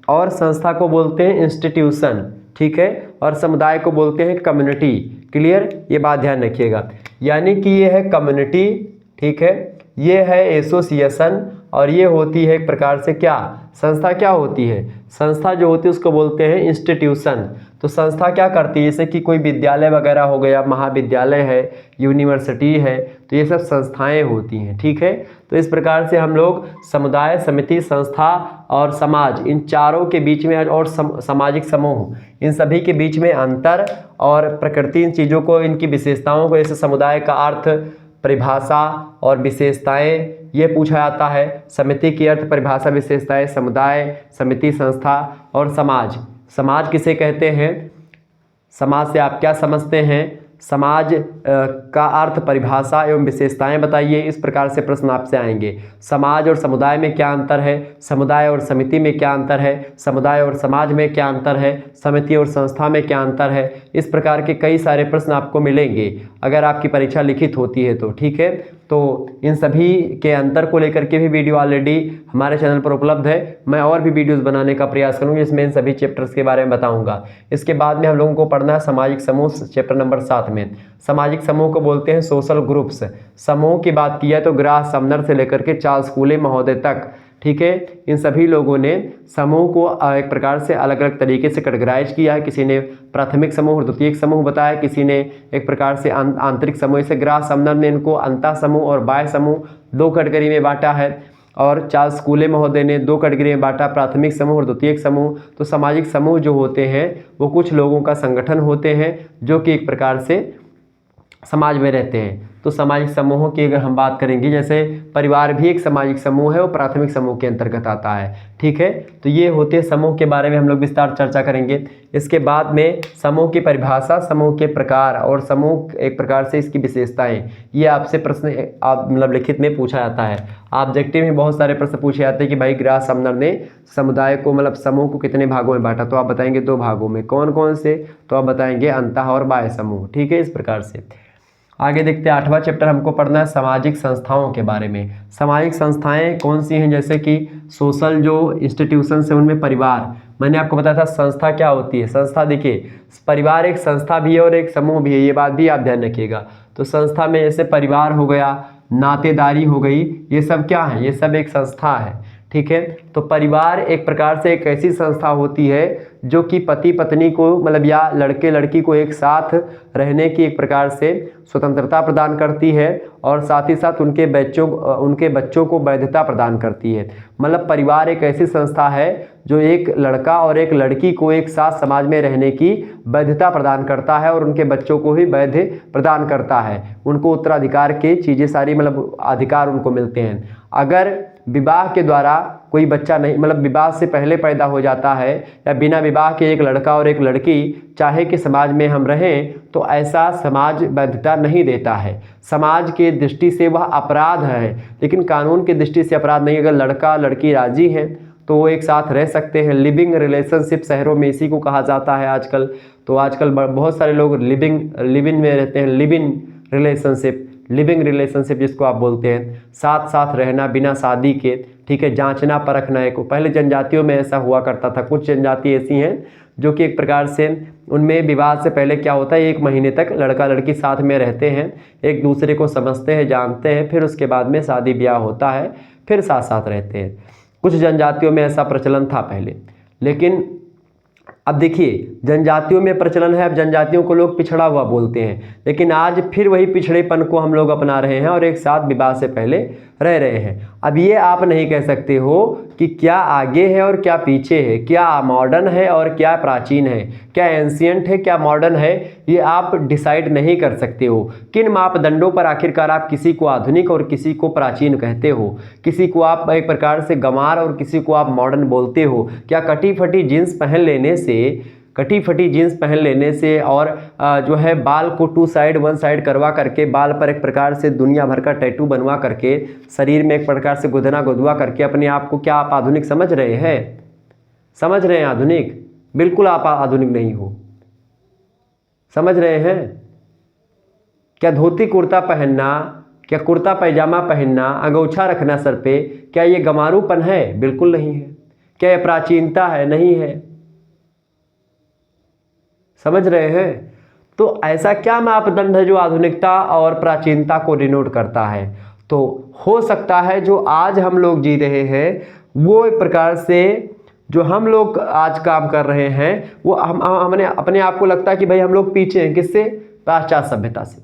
और संस्था को बोलते हैं इंस्टीट्यूशन, ठीक है, और समुदाय को बोलते हैं कम्युनिटी। क्लियर? ये बात ध्यान रखिएगा। यानी कि ये है कम्युनिटी, ठीक है, ये है एसोसिएशन, और ये होती है एक प्रकार से क्या, संस्था। क्या होती है संस्था? जो होती है उसको बोलते हैं इंस्टीट्यूशन। तो संस्था क्या करती है, जैसे कि कोई विद्यालय वगैरह हो गया, महाविद्यालय है, यूनिवर्सिटी है, तो ये सब संस्थाएं होती हैं, ठीक है। तो इस प्रकार से हम लोग समुदाय, समिति, संस्था और समाज, इन चारों के बीच में, और सामाजिक समूह, इन सभी के बीच में अंतर और प्रकृति, इन चीज़ों को, इनकी विशेषताओं को, जैसे समुदाय का अर्थ, परिभाषा और विशेषताएं, ये पूछा जाता है। समिति की अर्थ, परिभाषा, विशेषताएं, समुदाय, समिति, संस्था और समाज। समाज किसे कहते हैं? समाज से आप क्या समझते हैं? समाज का अर्थ, परिभाषा एवं विशेषताएं बताइए। इस प्रकार से प्रश्न आपसे आएंगे। समाज और समुदाय में क्या अंतर है? समुदाय और समिति में क्या अंतर है? समुदाय और समाज में क्या अंतर है? समिति और संस्था में क्या अंतर है? इस प्रकार के कई सारे प्रश्न आपको मिलेंगे अगर आपकी परीक्षा लिखित होती है तो, ठीक है। तो इन सभी के अंतर को लेकर के भी वीडियो ऑलरेडी हमारे चैनल पर उपलब्ध है। मैं और भी वीडियोस बनाने का प्रयास करूंगा जिसमें इन सभी चैप्टर्स के बारे में बताऊंगा। इसके बाद में हम लोगों को पढ़ना है सामाजिक समूह, चैप्टर नंबर 7 में। सामाजिक समूह को बोलते हैं सोशल ग्रुप्स। समूह की बात की है तो ग्रास समनर से लेकर के चार्ल्स फूले महोदय तक, ठीक है, इन सभी लोगों ने समूह को एक प्रकार से अलग अलग तरीके से कैटेगराइज किया है। किसी ने प्राथमिक समूह और द्वितीयक समूह बताया, किसी ने एक प्रकार से आंतरिक समूह, जैसे ग्रास समनर ने इनको अंतः समूह और बाह्य समूह 2 कैटेगरी में बांटा है, और चार्ल्स फूले महोदय ने 2 कैटेगरी में बांटा, प्राथमिक समूह और द्वितीयक समूह। तो सामाजिक समूह जो होते हैं वो कुछ लोगों का संगठन होते हैं जो कि एक प्रकार से समाज में रहते हैं। तो सामाजिक समूहों की अगर हम बात करेंगे, जैसे परिवार भी एक सामाजिक समूह है, वो प्राथमिक समूह के अंतर्गत आता है, ठीक है। तो ये होते हैं समूह के बारे में हम लोग विस्तार चर्चा करेंगे। इसके बाद में समूह की परिभाषा, समूह के प्रकार और समूह एक प्रकार से इसकी विशेषताएं, ये आपसे प्रश्न आप मतलब लिखित में पूछा जाता है। ऑब्जेक्टिव में बहुत सारे प्रश्न पूछे जाते हैं कि भाई ग्रास समनर ने समुदाय को मतलब समूह को कितने भागों में बांटा, तो आप बताएंगे 2 भागों में। कौन कौन से? तो आप बताएंगे अंतः और बाह्य समूह, ठीक है। इस प्रकार से आगे देखते हैं। 8वां चैप्टर हमको पढ़ना है सामाजिक संस्थाओं के बारे में। सामाजिक संस्थाएं कौन सी हैं? जैसे कि सोशल जो इंस्टीट्यूशन है उनमें परिवार, मैंने आपको बताया था संस्था क्या होती है। संस्था देखिए, परिवार एक संस्था भी है और एक समूह भी है, ये बात भी आप ध्यान रखिएगा। तो संस्था में जैसे परिवार हो गया, नातेदारी हो गई, ये सब क्या है? ये सब एक संस्था है, ठीक है। तो परिवार एक प्रकार से एक ऐसी संस्था होती है जो कि पति पत्नी को मतलब या लड़के लड़की को एक साथ रहने की एक प्रकार से स्वतंत्रता प्रदान करती है, और साथ ही साथ उनके बच्चों को वैधता प्रदान करती है। मतलब परिवार एक ऐसी संस्था है जो एक लड़का और एक लड़की को एक साथ समाज में रहने की वैधता प्रदान करता है और उनके बच्चों को भी वैध प्रदान करता है। उनको उत्तराधिकार की चीज़ें सारी मतलब अधिकार उनको मिलते हैं। अगर विवाह के द्वारा कोई बच्चा नहीं मतलब विवाह से पहले पैदा हो जाता है या बिना विवाह के एक लड़का और एक लड़की चाहे कि समाज में हम रहें, तो ऐसा समाज वैधता नहीं देता है। समाज के दृष्टि से वह अपराध है, लेकिन कानून की दृष्टि से अपराध नहीं। अगर लड़का लड़की राजी हैं तो वो एक साथ रह सकते हैं। लिविंग रिलेशनशिप शहरों में इसी को कहा जाता है आजकल। तो आजकल बहुत सारे लोग लिविंग में रहते हैं, लिविंग रिलेशनशिप जिसको आप बोलते हैं, साथ साथ रहना बिना शादी के, ठीक है, जांचना परखना है को। पहले जनजातियों में ऐसा हुआ करता था। कुछ जनजाति ऐसी हैं जो कि एक प्रकार से उनमें विवाह से पहले क्या होता है, 1 महीने तक लड़का लड़की साथ में रहते हैं, एक दूसरे को समझते हैं, जानते हैं, फिर उसके बाद में शादी ब्याह होता है, फिर साथ साथ रहते हैं। कुछ जनजातियों में ऐसा प्रचलन था पहले, लेकिन अब देखिए जनजातियों में प्रचलन है। अब जनजातियों को लोग पिछड़ा हुआ बोलते हैं, लेकिन आज फिर वही पिछड़ेपन को हम लोग अपना रहे हैं और एक साथ विवाह से पहले रह रहे हैं। अब ये आप नहीं कह सकते हो कि क्या आगे है और क्या पीछे है, क्या मॉडर्न है और क्या प्राचीन है, क्या एंशियंट है क्या मॉडर्न है, ये आप डिसाइड नहीं कर सकते हो। किन मापदंडों पर आखिरकार आप किसी को आधुनिक और किसी को प्राचीन कहते हो, किसी को आप एक प्रकार से गंवार और किसी को आप मॉडर्न बोलते हो। क्या कटी फटी जीन्स पहन लेने से और जो है बाल को 2 साइड 1 साइड करवा करके, बाल पर एक प्रकार से दुनिया भर का टैटू बनवा करके, शरीर में एक प्रकार से गुदना गुदवा करके अपने आप को क्या आप आधुनिक समझ रहे हैं? समझ रहे हैं आधुनिक? बिल्कुल आप आधुनिक नहीं हो। समझ रहे हैं? क्या धोती कुर्ता पहनना, क्या कुर्ता पैजामा पहनना, अंगोछा रखना सर पे, क्या ये गंवारूपन है? बिल्कुल नहीं है। क्या ये प्राचीनता है? नहीं है। समझ रहे हैं? तो ऐसा क्या मापदंड है जो आधुनिकता और प्राचीनता को डिनोट करता है? तो हो सकता है जो आज हम लोग जी रहे हैं वो एक प्रकार से जो हम लोग आज काम कर रहे हैं वो हमने अपने आप को लगता है कि भाई हम लोग पीछे हैं। किससे? पाश्चात्य सभ्यता से।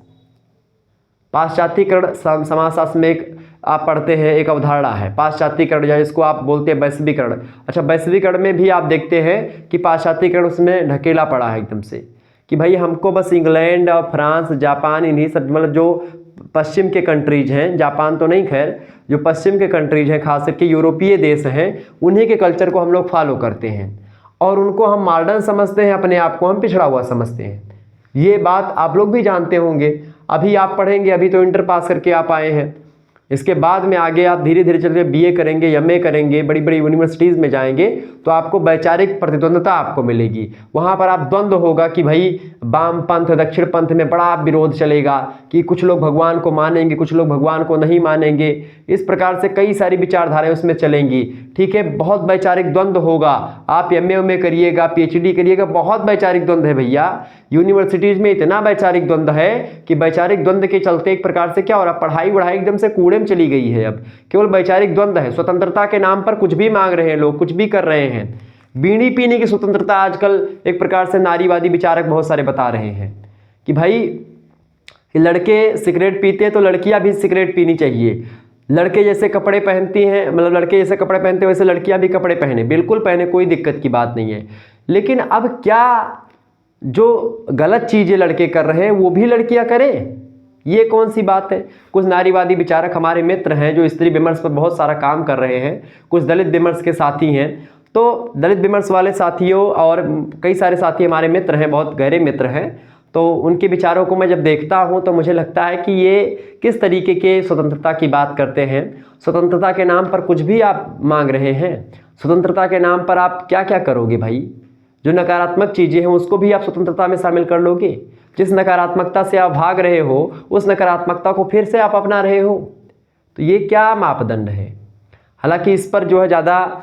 पाश्चात्यकरण समाजशास्त्र में एक आप पढ़ते हैं, एक अवधारणा है पाश्चात्यकरण, या इसको आप बोलते हैं वैश्वीकरण। अच्छा, वैश्वीकरण में भी आप देखते हैं कि पाश्चात्यकरण उसमें ढकेला पड़ा है एकदम से कि भाई हमको बस इंग्लैंड और फ्रांस, जापान, इन्हीं सब मतलब जो पश्चिम के कंट्रीज हैं, जापान तो नहीं खैर, जो पश्चिम के कंट्रीज हैं, खास करके यूरोपीय देश हैं, उन्हीं के कल्चर को हम लोग फॉलो करते हैं और उनको हम मॉडर्न समझते हैं, अपने आप को हम पिछड़ा हुआ समझते हैं। ये बात आप लोग भी जानते होंगे। अभी आप पढ़ेंगे, अभी तो इंटर पास करके आप आए हैं, इसके बाद में आगे आप धीरे धीरे चलकर बीए करेंगे, एमए करेंगे, बड़ी बड़ी यूनिवर्सिटीज़ में जाएंगे तो आपको वैचारिक प्रतिद्वंदता आपको मिलेगी। वहाँ पर आप द्वंद्व होगा कि भाई वाम पंथ दक्षिण पंथ में बड़ा विरोध चलेगा कि कुछ लोग भगवान को मानेंगे, कुछ लोग भगवान को नहीं मानेंगे। इस प्रकार से कई सारी विचारधाराएं उसमें चलेंगी, ठीक है। बहुत वैचारिक द्वंद्व होगा। आप एमए में करिएगा, पीएचडी करिएगा, बहुत वैचारिक द्वंद्व है भैया। यूनिवर्सिटीज़ में इतना वैचारिक द्वंद्व है कि वैचारिक द्वंद्व के चलते एक प्रकार से क्या हो रहा है, पढ़ाई वढ़ाई एकदम से कूड़े में चली गई है। अब केवल वैचारिक द्वंद्व है। स्वतंत्रता के नाम पर कुछ भी मांग रहे हैं लोग, कुछ भी कर रहे हैं। बीड़ी पीने की स्वतंत्रता आजकल एक प्रकार से नारीवादी विचारक बहुत सारे बता रहे हैं कि भाई लड़के सिगरेट पीते हैं तो लड़कियां भी सिगरेट पीनी चाहिए। लड़के जैसे कपड़े पहनती हैं, मतलब लड़के जैसे कपड़े पहनते हैं वैसे लड़कियां भी कपड़े पहने, बिल्कुल पहने, कोई दिक्कत की बात नहीं है। लेकिन अब क्या जो गलत चीज़ें लड़के कर रहे हैं वो भी लड़कियां करें? ये कौन सी बात है? कुछ नारीवादी विचारक हमारे मित्र हैं जो स्त्री विमर्श पर बहुत सारा काम कर रहे हैं, कुछ दलित विमर्श के साथी हैं। तो दलित विमर्श वाले साथियों और कई सारे साथी हमारे मित्र हैं, बहुत गहरे मित्र हैं, तो उनके विचारों को मैं जब देखता हूं तो मुझे लगता है कि ये किस तरीके के स्वतंत्रता की बात करते हैं। स्वतंत्रता के नाम पर कुछ भी आप मांग रहे हैं। स्वतंत्रता के नाम पर आप क्या क्या करोगे भाई? जो नकारात्मक चीज़ें हैं उसको भी आप स्वतंत्रता में शामिल कर लोगे। जिस नकारात्मकता से आप भाग रहे हो उस नकारात्मकता को फिर से आप अपना रहे हो, तो ये क्या मापदंड है? हालांकि इस पर जो है ज़्यादा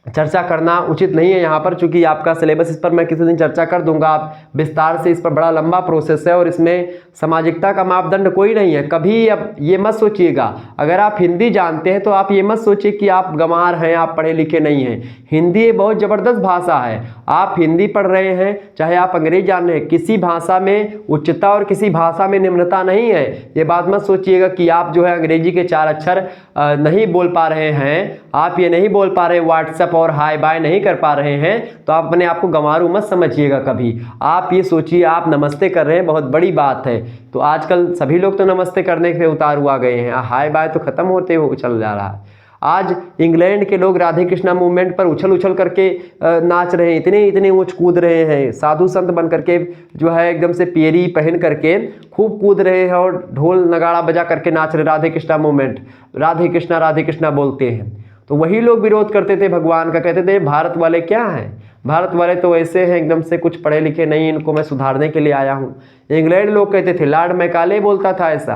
चर्चा करना उचित नहीं है यहाँ पर, चूंकि आपका सिलेबस इस पर मैं किसी दिन चर्चा कर दूंगा आप विस्तार से। इस पर बड़ा लंबा प्रोसेस है और इसमें सामाजिकता का मापदंड कोई नहीं है। कभी अब ये मत सोचिएगा, अगर आप हिंदी जानते हैं तो आप ये मत सोचिए कि आप गंवार हैं, आप पढ़े लिखे नहीं हैं। हिंदी बहुत ज़बरदस्त भाषा है। आप हिंदी पढ़ रहे हैं चाहे आप अंग्रेजी जान रहे हैं, किसी भाषा में उच्चता और किसी भाषा में निम्नता नहीं है। ये बात मत सोचिएगा कि आप जो है अंग्रेजी के 4 अक्षर नहीं बोल पा रहे हैं, आप ये नहीं बोल पा रहे व्हाट्सएप और हाय बाय नहीं कर पा रहे हैं तो आप अपने आप को गंवारू मत समझिएगा कभी। आप ये सोचिए आप नमस्ते कर रहे हैं, बहुत बड़ी बात है। तो आजकल सभी लोग तो नमस्ते करने के उतारू आ गए हैं, हाय बाय तो खत्म होते हो चल जा रहा है। आज इंग्लैंड के लोग राधे कृष्णा मूवमेंट पर उछल उछल करके नाच रहे हैं, इतने इतने ऊंच कूद रहे हैं, साधु संत बन करके जो है एकदम से पियरी पहन करके खूब कूद रहे हैं और ढोल नगाड़ा बजा करके नाच रहे। राधे कृष्णा मूवमेंट, राधे कृष्णा बोलते हैं। तो वही लोग विरोध करते थे भगवान का, कहते थे भारत वाले क्या हैं, भारत वाले तो ऐसे हैं एकदम से कुछ पढ़े लिखे नहीं, इनको मैं सुधारने के लिए आया हूँ। इंग्लैंड लोग कहते थे, लॉर्ड मैकाले बोलता था ऐसा।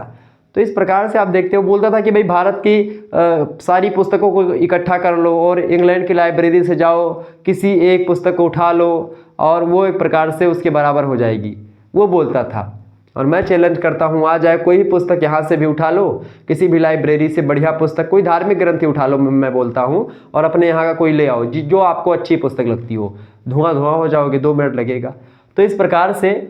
तो इस प्रकार से आप देखते हो, बोलता था कि भाई भारत की सारी पुस्तकों को इकट्ठा कर लो और इंग्लैंड की लाइब्रेरी से जाओ, किसी एक पुस्तक को उठा लो और वो एक प्रकार से उसके बराबर हो जाएगी, वो बोलता था। और मैं चैलेंज करता हूँ, आ जाए कोई भी पुस्तक यहाँ से भी उठा लो, किसी भी लाइब्रेरी से बढ़िया पुस्तक, कोई धार्मिक ग्रंथ ही उठा लो, मैं बोलता हूँ, और अपने यहाँ का कोई ले आओ जो आपको अच्छी पुस्तक लगती हो, धुआं धुआं हो जाओगे, 2 मिनट लगेगा। तो इस प्रकार से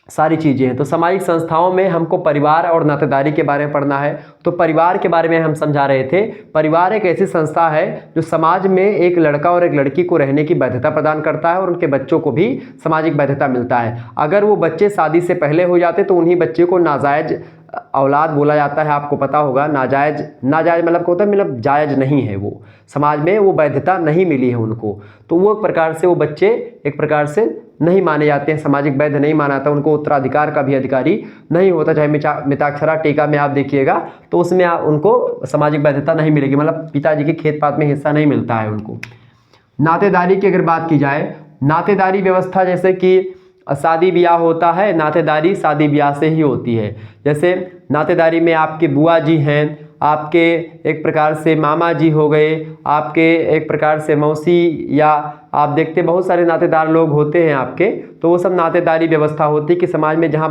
सारी चीज़ें हैं। तो सामाजिक संस्थाओं में हमको परिवार और नातेदारी के बारे में पढ़ना है। तो परिवार के बारे में हम समझा रहे थे। परिवार एक ऐसी संस्था है जो समाज में एक लड़का और एक लड़की को रहने की वैधता प्रदान करता है और उनके बच्चों को भी सामाजिक वैधता मिलता है। अगर वो बच्चे शादी से पहले हो जाते तो उन्हीं बच्चे को नाजायज औलाद बोला जाता है। आपको पता होगा, नाजायज मतलब क्या होता है, मतलब जायज नहीं है, वो समाज में वो वैधता नहीं मिली है उनको, तो वो एक प्रकार से वो बच्चे एक प्रकार से नहीं माने जाते हैं, सामाजिक वैध नहीं माना जाता, उनको उत्तराधिकार का भी अधिकारी नहीं होता। चाहे मिताक्षरा टीका में आप देखिएगा तो उसमें उनको सामाजिक वैधता नहीं मिलेगी, मतलब पिताजी के खेत पात में हिस्सा नहीं मिलता है उनको। नातेदारी की अगर बात की जाए, नातेदारी व्यवस्था जैसे कि शादी ब्याह होता है, नातेदारी शादी ब्याह से ही होती है। जैसे नातेदारी में आपके बुआ जी हैं, आपके एक प्रकार से मामा जी हो गए, आपके एक प्रकार से मौसी, या आप देखते बहुत सारे नातेदार लोग होते हैं आपके, तो वो सब नातेदारी व्यवस्था होती है कि समाज में जहाँ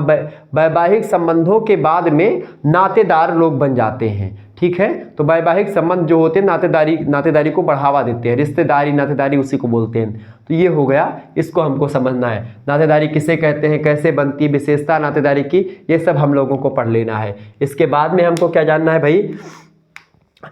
वैवाहिक संबंधों के बाद में नातेदार लोग बन जाते हैं। ठीक है, तो वैवाहिक संबंध जो होते हैं नातेदारी को बढ़ावा देते हैं, रिश्तेदारी नातेदारी उसी को बोलते हैं। तो ये हो गया, इसको हमको समझना है। नातेदारी किसे कहते हैं, कैसे बनती है, विशेषता नातेदारी की, ये सब हम लोगों को पढ़ लेना है। इसके बाद में हमको क्या जानना है भाई,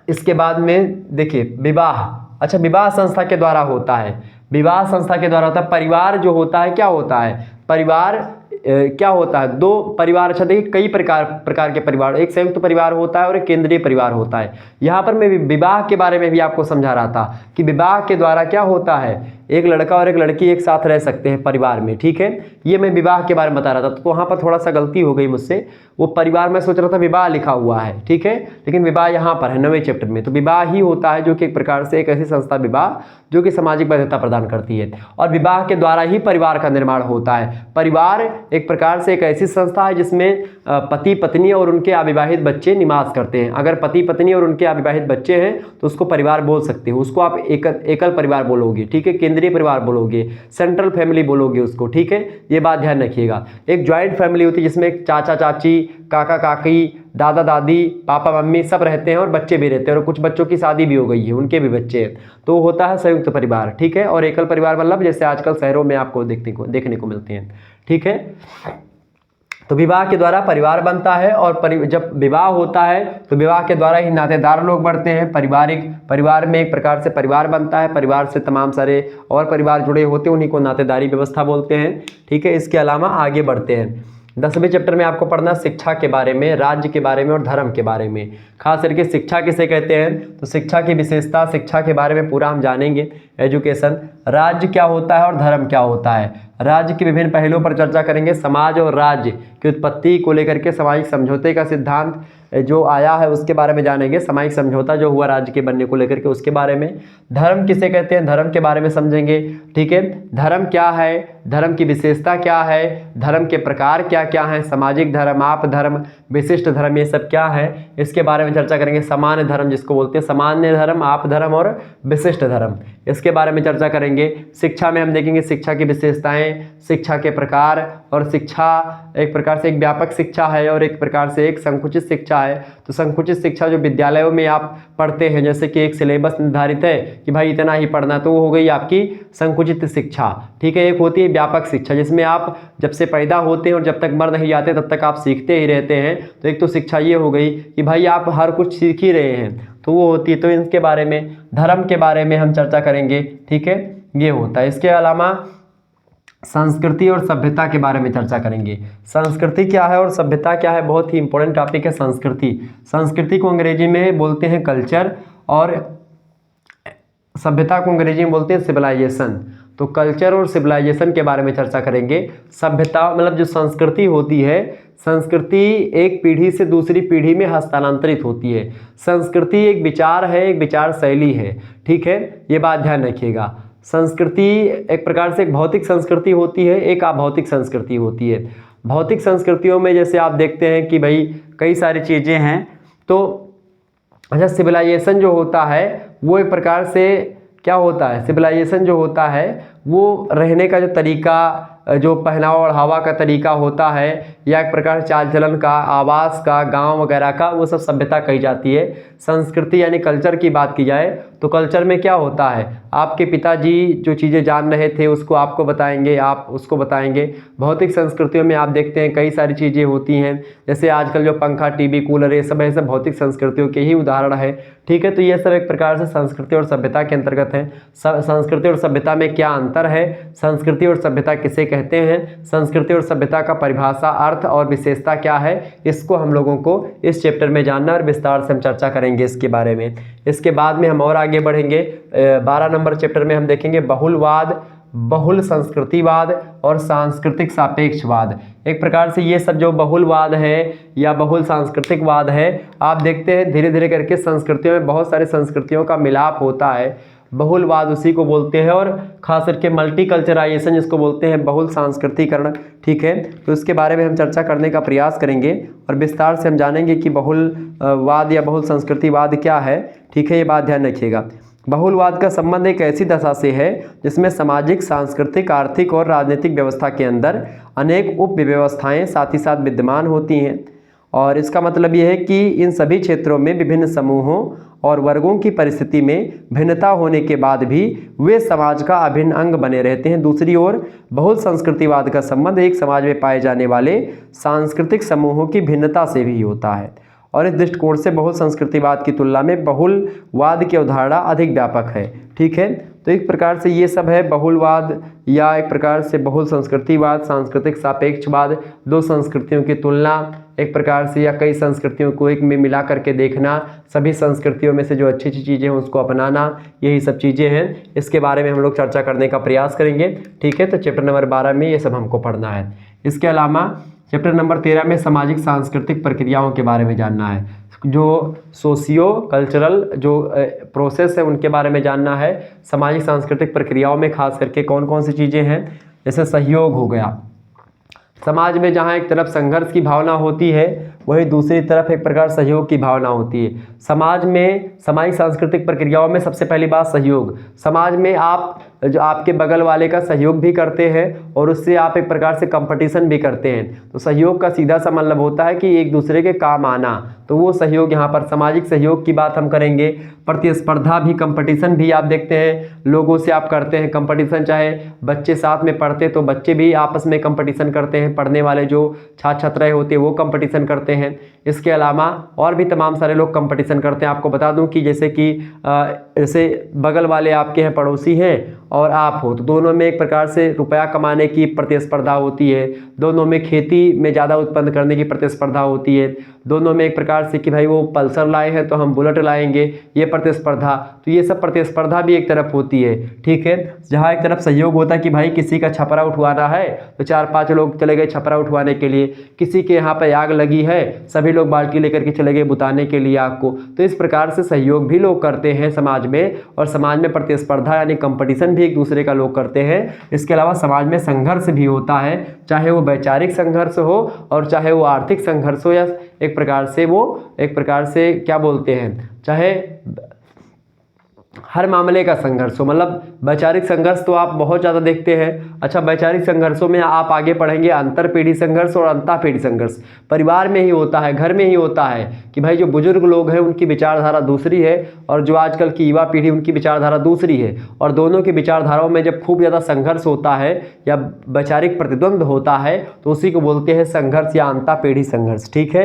इसके बाद में देखिए विवाह। अच्छा, विवाह संस्था के द्वारा होता है, विवाह संस्था के द्वारा होता है। परिवार जो होता है क्या होता है, परिवार क्या होता है, 2 परिवार। अच्छा देखिए, कई प्रकार के परिवार, एक संयुक्त परिवार होता है और एक केंद्रीय परिवार होता है। यहाँ पर मैं विवाह के बारे में भी आपको समझा रहा था कि विवाह के द्वारा क्या होता है, एक लड़का और एक लड़की एक साथ रह सकते हैं परिवार में। ठीक है, ये मैं विवाह के बारे में बता रहा था, तो वहाँ पर थोड़ा सा गलती हो गई मुझसे, वो परिवार में सोच रहा था विवाह लिखा हुआ है। ठीक है, लेकिन विवाह यहाँ पर है 9वें चैप्टर में। तो विवाह ही होता है जो कि एक प्रकार से एक ऐसी संस्था विवाह जो कि सामाजिक वैधता प्रदान करती है, और विवाह के द्वारा ही परिवार का निर्माण होता है। परिवार एक प्रकार से एक ऐसी संस्था है जिसमें पति पत्नी और उनके अविवाहित बच्चे निवास करते हैं। अगर पति पत्नी और उनके अविवाहित बच्चे हैं तो उसको परिवार बोल सकते हो, उसको आप एकल परिवार बोलोगे। ठीक है, केंद्रीय परिवार बोलोगे, सेंट्रल फैमिली बोलोगे उसको। ठीक है, ये बात ध्यान रखिएगा। एक ज्वाइंट फैमिली होती है जिसमें चाचा चाची, काका काकी, दादा दादी, पापा मम्मी सब रहते हैं और बच्चे भी रहते हैं, और कुछ बच्चों की शादी भी हो गई है, उनके भी बच्चे हैं, तो होता है संयुक्त परिवार। ठीक है, और एकल परिवार मतलब जैसे आजकल शहरों में आपको देखने को मिलते हैं। ठीक है, तो विवाह के द्वारा परिवार बनता है, और जब विवाह होता है तो विवाह के द्वारा ही नातेदार लोग बढ़ते हैं। परिवार में एक प्रकार से परिवार बनता है, परिवार से तमाम सारे और परिवार जुड़े होते हैं, उन्हीं को नातेदारी व्यवस्था बोलते हैं। ठीक है, इसके अलावा आगे बढ़ते हैं। 10वें चैप्टर में आपको पढ़ना शिक्षा के बारे में, राज्य के बारे में और धर्म के बारे में। खास करके शिक्षा किसे कहते हैं, तो शिक्षा की विशेषता, शिक्षा के बारे में पूरा हम जानेंगे, एजुकेशन। राज्य क्या होता है और धर्म क्या होता है, राज्य के विभिन्न पहलुओं पर चर्चा करेंगे। समाज और राज्य की उत्पत्ति को लेकर के सामाजिक समझौते का सिद्धांत जो आया है उसके बारे में जानेंगे, सामाजिक समझौता जो हुआ राज्य के बनने को लेकर के उसके बारे में। धर्म किसे कहते हैं, धर्म के बारे में समझेंगे। ठीक है, धर्म क्या है, धर्म की विशेषता क्या है, धर्म के प्रकार क्या क्या हैं, सामाजिक धर्म, आप धर्म, विशिष्ट धर्म, ये सब क्या है, इसके बारे में चर्चा करेंगे। सामान्य धर्म जिसको बोलते हैं, सामान्य धर्म, आप धर्म और विशिष्ट धर्म, इसके बारे में चर्चा करेंगे। शिक्षा में हम देखेंगे शिक्षा की विशेषताएं, शिक्षा के प्रकार, और शिक्षा एक प्रकार से एक व्यापक शिक्षा है और एक प्रकार से एक संकुचित शिक्षा है। तो संकुचित शिक्षा जो विद्यालयों में आप पढ़ते हैं, जैसे कि एक सिलेबस निर्धारित है कि भाई इतना ही पढ़ना, तो वो हो गई आपकी संकुचित शिक्षा। ठीक है, एक होती है व्यापक शिक्षा जिसमें आप जब से पैदा होते हैं और जब तक मर नहीं जाते तब तक आप सीखते ही रहते हैं। तो एक तो शिक्षा ये हो गई कि भाई आप हर कुछ सीख ही रहे हैं, तो वो होती है। तो इनके बारे में, धर्म के बारे में हम चर्चा करेंगे। ठीक है, ये होता है। इसके अलावा संस्कृति और सभ्यता के बारे में चर्चा करेंगे। संस्कृति क्या है और सभ्यता क्या है, बहुत ही इंपॉर्टेंट टॉपिक है संस्कृति। संस्कृति को अंग्रेजी में बोलते हैं कल्चर, और सभ्यता को अंग्रेजी में बोलते हैं सिविलाइजेशन। तो कल्चर और सिविलाइजेशन के बारे में चर्चा करेंगे। सभ्यता मतलब जो संस्कृति होती है, संस्कृति एक पीढ़ी से दूसरी पीढ़ी में हस्तांतरित होती है। संस्कृति एक विचार है, एक विचार शैली है, ठीक है, ये बात ध्यान रखिएगा। संस्कृति एक प्रकार से एक भौतिक संस्कृति होती है, एक अभौतिक संस्कृति होती है। भौतिक संस्कृतियों में जैसे आप देखते हैं कि भाई कई सारी चीज़ें हैं, तो अच्छा सिविलाइजेशन जो होता है वो एक प्रकार से क्या होता है, सिविलाइजेशन जो होता है वो रहने का जो तरीका, जो पहनावा ओढ़ावा का तरीका होता है, या एक प्रकार चाल चलन का, आवास का, गांव वगैरह का, वो सब सभ्यता कही जाती है। संस्कृति यानी कल्चर की बात की जाए तो कल्चर में क्या होता है, आपके पिताजी जो चीज़ें जान रहे थे उसको आपको बताएंगे, आप उसको बताएंगे। भौतिक संस्कृतियों में आप देखते हैं कई सारी चीज़ें होती हैं, जैसे आजकल जो पंखा, टीवी, कूलर, ये सब ऐसे भौतिक संस्कृतियों के ही उदाहरण है, ठीक है। तो ये सब एक प्रकार से संस्कृति और सभ्यता के अंतर्गत है। संस्कृति और सभ्यता में क्या अंतर है, संस्कृति और सभ्यता किसे कहते हैं, संस्कृति और सभ्यता का परिभाषा, अर्थ और विशेषता क्या है, इसको हम लोगों को इस चैप्टर में जानना और विस्तार से हम चर्चा करेंगे इसके बारे में। इसके बाद में हम और आगे बढ़ेंगे। 12 नंबर चैप्टर में हम देखेंगे बहुलवाद, बहुल संस्कृतिवाद और सांस्कृतिक सापेक्षवाद। एक प्रकार से ये सब जो बहुलवाद है या बहुल सांस्कृतिकवाद है, आप देखते हैं धीरे धीरे करके संस्कृतियों में बहुत सारी संस्कृतियों का मिलाप होता है। बहुलवाद उसी को बोलते हैं, और खास करके मल्टीकल्चराइजेशन जिसको बोलते हैं, बहुल सांस्कृतिकरण, ठीक है। तो इसके बारे में हम चर्चा करने का प्रयास करेंगे और विस्तार से हम जानेंगे कि बहुलवाद या बहुल संस्कृतिवाद क्या है, ठीक है, ये बात ध्यान रखिएगा। बहुलवाद का संबंध एक ऐसी दशा से है जिसमें सामाजिक, सांस्कृतिक, आर्थिक और राजनीतिक व्यवस्था के अंदर अनेक उप व्यवस्थाएं साथ ही साथ विद्यमान होती हैं, और इसका मतलब यह है कि इन सभी क्षेत्रों में विभिन्न समूहों और वर्गों की परिस्थिति में भिन्नता होने के बाद भी वे समाज का अभिन्न अंग बने रहते हैं। दूसरी ओर बहुल संस्कृतिवाद का संबंध एक समाज में पाए जाने वाले सांस्कृतिक समूहों की भिन्नता से भी होता है, और इस दृष्टिकोण से बहुल संस्कृतिवाद की तुलना में बहुलवाद की अवधारणा अधिक व्यापक है, ठीक है। तो एक प्रकार से ये सब है बहुलवाद या एक प्रकार से बहुल संस्कृतिवाद, सांस्कृतिक सापेक्षवाद, दो संस्कृतियों की तुलना एक प्रकार से या कई संस्कृतियों को एक में मिला करके देखना, सभी संस्कृतियों में से जो अच्छी अच्छी चीज़ें हैं उसको अपनाना, यही सब चीज़ें हैं। इसके बारे में हम लोग चर्चा करने का प्रयास करेंगे, ठीक है। तो चैप्टर नंबर 12 में ये सब हमको पढ़ना है। इसके अलावा चैप्टर नंबर 13 में सामाजिक सांस्कृतिक प्रक्रियाओं के बारे में जानना है, जो सोशियो कल्चरल जो प्रोसेस है उनके बारे में जानना है। सामाजिक सांस्कृतिक प्रक्रियाओं में खास करके कौन कौन सी चीज़ें हैं, जैसे सहयोग हो गया, समाज में जहाँ एक तरफ संघर्ष की भावना होती है वहीं दूसरी तरफ एक प्रकार सहयोग की भावना होती है। समाज में सामाजिक सांस्कृतिक प्रक्रियाओं में सबसे पहली बात सहयोग। समाज में आप जो आपके बगल वाले का सहयोग भी करते हैं और उससे आप एक प्रकार से कंपटीशन भी करते हैं, तो सहयोग का सीधा सा मतलब होता है कि एक दूसरे के काम आना, तो वो सहयोग यहाँ पर सामाजिक सहयोग की बात हम करेंगे। प्रतिस्पर्धा भी, कंपटीशन भी आप देखते हैं लोगों से आप करते हैं कंपटीशन, चाहे बच्चे साथ में पढ़ते तो बच्चे भी आपस में कंपटीशन करते हैं, पढ़ने वाले जो छात्र छात्राएं होते हैं वो कंपटीशन करते हैं। इसके अलावा और भी तमाम सारे लोग कंपटीशन करते हैं। आपको बता दूं कि जैसे बगल वाले आपके हैं, पड़ोसी हैं और आप हो, तो दोनों में एक प्रकार से रुपया कमाने की प्रतिस्पर्धा होती है, दोनों में खेती में ज़्यादा उत्पन्न करने की प्रतिस्पर्धा होती है, दोनों में एक प्रकार से कि भाई वो पल्सर लाए हैं तो हम बुलेट लाएंगे, ये प्रतिस्पर्धा। तो ये सब प्रतिस्पर्धा भी एक तरफ होती है, ठीक है। जहाँ एक तरफ सहयोग होता है कि भाई किसी का छपरा उठवाना है तो 4-5 लोग चले गए छपरा उठवाने के लिए, किसी के यहाँ पर आग लगी है सभी लोग बाल्टी लेकर के चले गए बुताने के लिए आग को। तो इस प्रकार से सहयोग भी लोग करते हैं समाज में, और समाज में प्रतिस्पर्धा यानी कंपटीशन भी एक दूसरे का लोग करते हैं। इसके अलावा समाज में संघर्ष भी होता है, चाहे वो वैचारिक संघर्ष हो और चाहे वो आर्थिक संघर्ष हो, या एक प्रकार से क्या बोलते हैं, चाहे हर मामले का संघर्ष हो। मतलब वैचारिक संघर्ष तो आप बहुत ज़्यादा देखते हैं। अच्छा, वैचारिक संघर्षों में आप आगे पढ़ेंगे अंतर पीढ़ी संघर्ष और अंतः पीढ़ी संघर्ष। परिवार में ही होता है, घर में ही होता है कि भाई जो बुजुर्ग लोग हैं उनकी विचारधारा दूसरी है और जो आजकल की युवा पीढ़ी उनकी विचारधारा दूसरी है, और दोनों की विचारधाराओं में जब खूब ज़्यादा संघर्ष होता है या वैचारिक प्रतिद्वंद होता है तो उसी को बोलते हैं संघर्ष या अंतः पीढ़ी संघर्ष, ठीक है।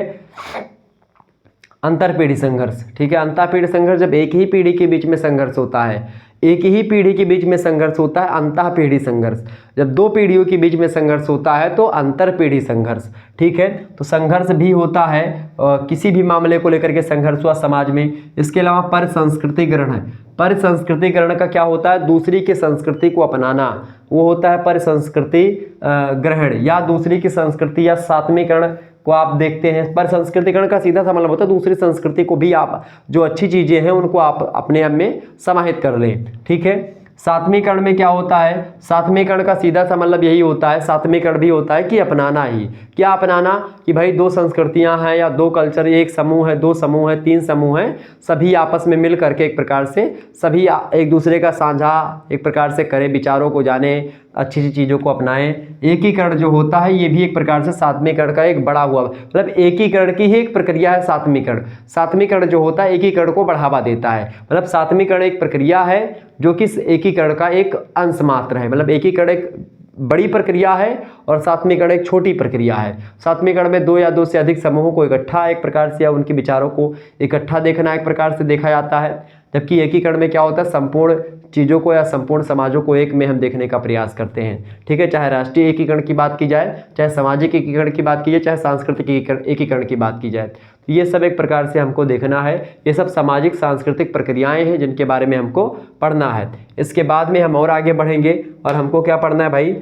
अंतर पीढ़ी संघर्ष, ठीक है। अंतर पीढ़ी संघर्ष जब एक ही पीढ़ी के बीच में संघर्ष होता है, एक ही पीढ़ी के बीच में संघर्ष होता है अंतः पीढ़ी संघर्ष। जब दो पीढ़ियों के बीच में संघर्ष होता है तो अंतर पीढ़ी संघर्ष। ठीक है, तो संघर्ष भी होता है किसी भी मामले को लेकर के संघर्ष हुआ समाज में। इसके अलावा परिसंस्कृतिकरण है। परिसंस्कृतिकरण का क्या होता है? दूसरी की संस्कृति को अपनाना, वो होता है परिसंस्कृति ग्रहण, या दूसरी की संस्कृति या सात्मीकरण को आप देखते हैं। पर संस्कृतिकरण का सीधा सा मतलब होता है दूसरी संस्कृति को भी आप, जो अच्छी चीजें हैं उनको आप अपने आप में समाहित कर लें। ठीक है, सात्मीकरण में क्या होता है? सात्मीकरण का सीधा सा मतलब यही होता है, सात्मीकरण भी होता है कि अपनाना ही। क्या अपनाना? कि भाई दो संस्कृतियां हैं या दो कल्चर, एक समूह है, दो समूह है, तीन समूह हैं, सभी आपस में मिल करके एक प्रकार से सभी एक दूसरे का साझा एक प्रकार से करें, विचारों को जाने, अच्छी चीज़ों को अपनाएं। एकीकरण जो होता है ये भी एक प्रकार से सात्मीकरण का एक बड़ा हुआ, मतलब एकीकरण की ही एक प्रक्रिया है सात्मीकरण। सात्मीकरण जो होता है एकीकरण को बढ़ावा देता है, मतलब सात्मीकरण एक प्रक्रिया है जो कि एकीकरण का एक अंश मात्र है। मतलब एकीकरण एक बड़ी प्रक्रिया है और सात्मीकरण एक छोटी प्रक्रिया है। सात्मीकरण में दो या दो से अधिक समूहों को इकट्ठा एक प्रकार से या उनके विचारों को इकट्ठा देखना एक प्रकार से देखा जाता है, जबकि एकीकरण में क्या होता है? संपूर्ण चीज़ों को या संपूर्ण समाजों को एक में हम देखने का प्रयास करते हैं। ठीक है, चाहे राष्ट्रीय एकीकरण की बात की जाए, चाहे सामाजिक एकीकरण की बात की जाए, चाहे सांस्कृतिक एकीकरण की बात की जाए, तो ये सब एक प्रकार से हमको देखना है। ये सब सामाजिक सांस्कृतिक प्रक्रियाएं हैं जिनके बारे में हमको पढ़ना है। इसके बाद में हम और आगे बढ़ेंगे और हमको क्या पढ़ना है भाई?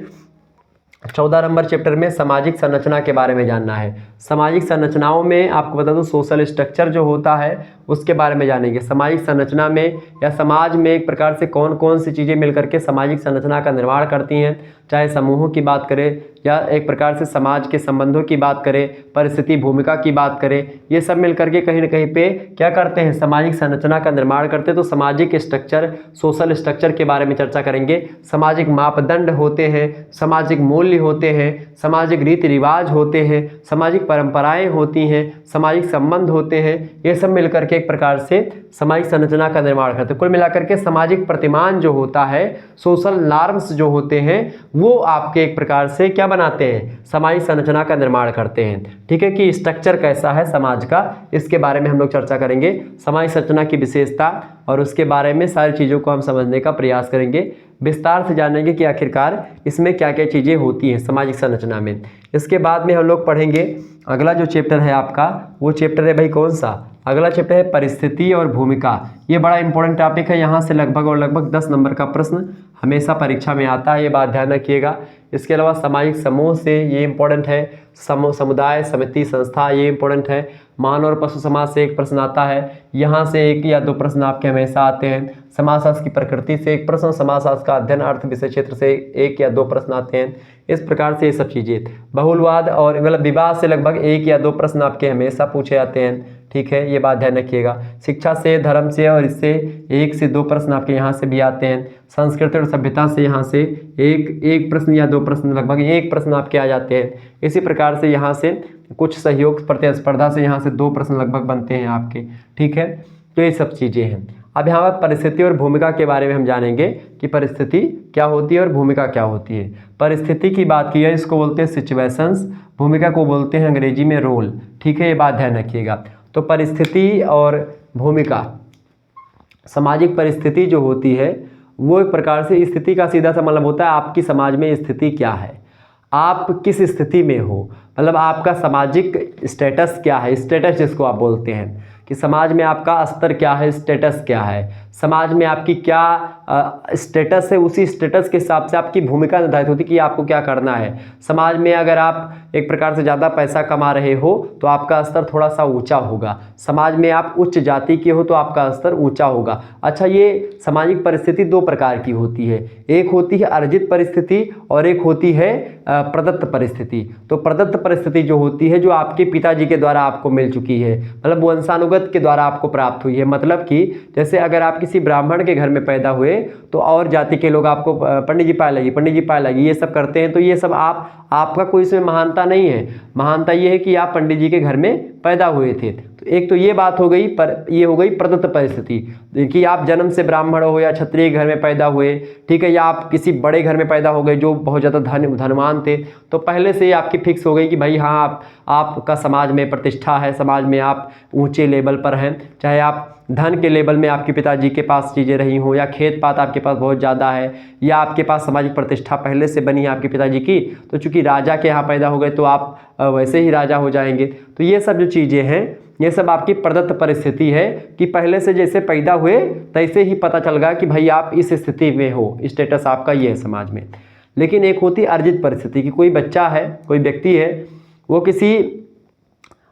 14 नंबर चैप्टर में सामाजिक संरचना के बारे में जानना है। सामाजिक संरचनाओं में आपको बता दूं सोशल स्ट्रक्चर जो होता है उसके बारे में जानेंगे। सामाजिक संरचना में या समाज में एक प्रकार से कौन कौन सी चीज़ें मिलकर के सामाजिक संरचना का निर्माण करती हैं, चाहे समूहों की बात करें या एक प्रकार से समाज के संबंधों की बात करें, परिस्थिति भूमिका की बात करें, ये सब मिलकर के कहीं ना कहीं पे क्या करते हैं? सामाजिक संरचना का निर्माण करते हैं। तो सामाजिक स्ट्रक्चर, सोशल स्ट्रक्चर के बारे में चर्चा करेंगे। सामाजिक मापदंड होते हैं, सामाजिक मूल्य होते हैं, सामाजिक रीति रिवाज होते हैं, सामाजिक परंपराएं होती हैं, सामाजिक संबंध होते हैं, ये सब मिलकर के एक प्रकार से सामाजिक संरचना का निर्माण करते हैं। कुल मिलाकर के सामाजिक प्रतिमान जो होता है, सोशल नॉर्म्स जो होते हैं, वो आपके एक प्रकार से क्या बनाते हैं? सामाजिक संरचना का निर्माण करते हैं। ठीक है, कि स्ट्रक्चर कैसा है समाज का, इसके बारे में हम लोग चर्चा करेंगे। सामाजिक संरचना की विशेषता और उसके बारे में सारी चीज़ों को हम समझने का प्रयास करेंगे, विस्तार से जानेंगे कि आखिरकार इसमें क्या क्या चीज़ें होती हैं सामाजिक संरचना में। इसके बाद में हम लोग पढ़ेंगे अगला जो चैप्टर है आपका, वो चैप्टर है भाई कौन सा? अगला चैप्टर है परिस्थिति और भूमिका। ये बड़ा इंपॉर्टेंट टॉपिक है, यहाँ से लगभग और लगभग 10 नंबर का प्रश्न हमेशा परीक्षा में आता है, ये बात ध्यान रखिएगा। इसके अलावा सामाजिक समूह से ये इंपॉर्टेंट है, समुदाय, समिति, संस्था, ये इंपॉर्टेंट है। मानव और पशु समाज से एक प्रश्न आता है, यहाँ से एक या दो प्रश्न आपके हमेशा आते हैं। समाजशास्त्र की प्रकृति से एक प्रश्न, समाजशास्त्र का अध्ययन अर्थ विषय क्षेत्र से एक या दो प्रश्न आते हैं। इस प्रकार से ये सब चीज़ें, बहुलवाद और मतलब विवाह से लगभग एक या दो प्रश्न आपके हमेशा पूछे जाते हैं। ठीक है, ये बात ध्यान रखिएगा। शिक्षा से, धर्म से और इससे एक से दो प्रश्न आपके यहाँ से भी आते हैं। संस्कृति और सभ्यता से यहाँ से एक प्रश्न या दो प्रश्न, लगभग एक प्रश्न आपके आ जाते हैं। इसी प्रकार से यहाँ से कुछ सहयोग प्रतिस्पर्धा से यहाँ से दो प्रश्न लगभग बनते हैं आपके। ठीक है, तो ये सब चीज़ें हैं। अब यहाँ पर परिस्थिति और भूमिका के बारे में हम जानेंगे कि परिस्थिति क्या होती है और भूमिका क्या होती है। परिस्थिति की बात की है, इसको बोलते हैं सिचुएशंस, भूमिका को बोलते हैं अंग्रेजी में रोल। ठीक है, ये बात ध्यान रखिएगा। तो परिस्थिति और भूमिका, सामाजिक परिस्थिति जो होती है वो एक प्रकार से स्थिति का सीधा सा मतलब होता है आपकी समाज में स्थिति क्या है, आप किस स्थिति में हो, मतलब आपका सामाजिक स्टेटस क्या है। स्टेटस जिसको आप बोलते हैं कि समाज में आपका स्तर क्या है, स्टेटस क्या है, समाज में आपकी क्या स्टेटस है, उसी स्टेटस के हिसाब से आपकी भूमिका निर्धारित होती है कि आपको क्या करना है। समाज में अगर आप एक प्रकार से ज़्यादा पैसा कमा रहे हो तो आपका स्तर थोड़ा सा ऊंचा होगा, समाज में आप उच्च जाति के हो तो आपका स्तर ऊंचा होगा। अच्छा, ये सामाजिक परिस्थिति दो प्रकार की होती है, एक होती है अर्जित परिस्थिति और एक होती है प्रदत्त परिस्थिति। तो प्रदत्त परिस्थिति जो होती है, जो आपके पिताजी के द्वारा आपको मिल चुकी है, मतलब वंशानुगत के द्वारा आपको प्राप्त हुई है। मतलब कि जैसे अगर आप किसी ब्राह्मण के घर में पैदा हुए तो और जाति के लोग आपको पंडित जी पाए लगी, पंडित जी पाए लगी, ये सब करते हैं। तो ये सब आपका कोई इसमें महानता नहीं है, महानता ये है कि आप पंडित जी के घर में पैदा हुए थे। तो एक तो ये बात हो गई, पर ये हो गई प्रदत्त परिस्थिति कि आप जन्म से ब्राह्मण हो या क्षत्रिय घर में पैदा हुए, ठीक है, या आप किसी बड़े घर में पैदा हो गए जो बहुत ज़्यादा धनवान थे, तो पहले से ही आपकी फिक्स हो गई कि भाई हाँ आपका समाज में प्रतिष्ठा है, समाज में आप ऊंचे लेवल पर हैं, चाहे आप धन के लेवल में आपके पिताजी के पास चीज़ें रही हों, या खेत पात आपके पास बहुत ज़्यादा है, या आपके पास सामाजिक प्रतिष्ठा पहले से बनी है आपके पिताजी की, तो चूंकि राजा के यहाँ पैदा हो गए तो आप वैसे ही राजा हो जाएंगे। तो ये सब जो चीज़ें हैं ये सब आपकी प्रदत्त परिस्थिति है कि पहले से जैसे पैदा हुए तैसे ही पता चल गया कि भाई आप इस स्थिति में हो, स्टेटस आपका ये है समाज में। लेकिन एक होती अर्जित परिस्थिति कि कोई बच्चा है, कोई व्यक्ति है, वो किसी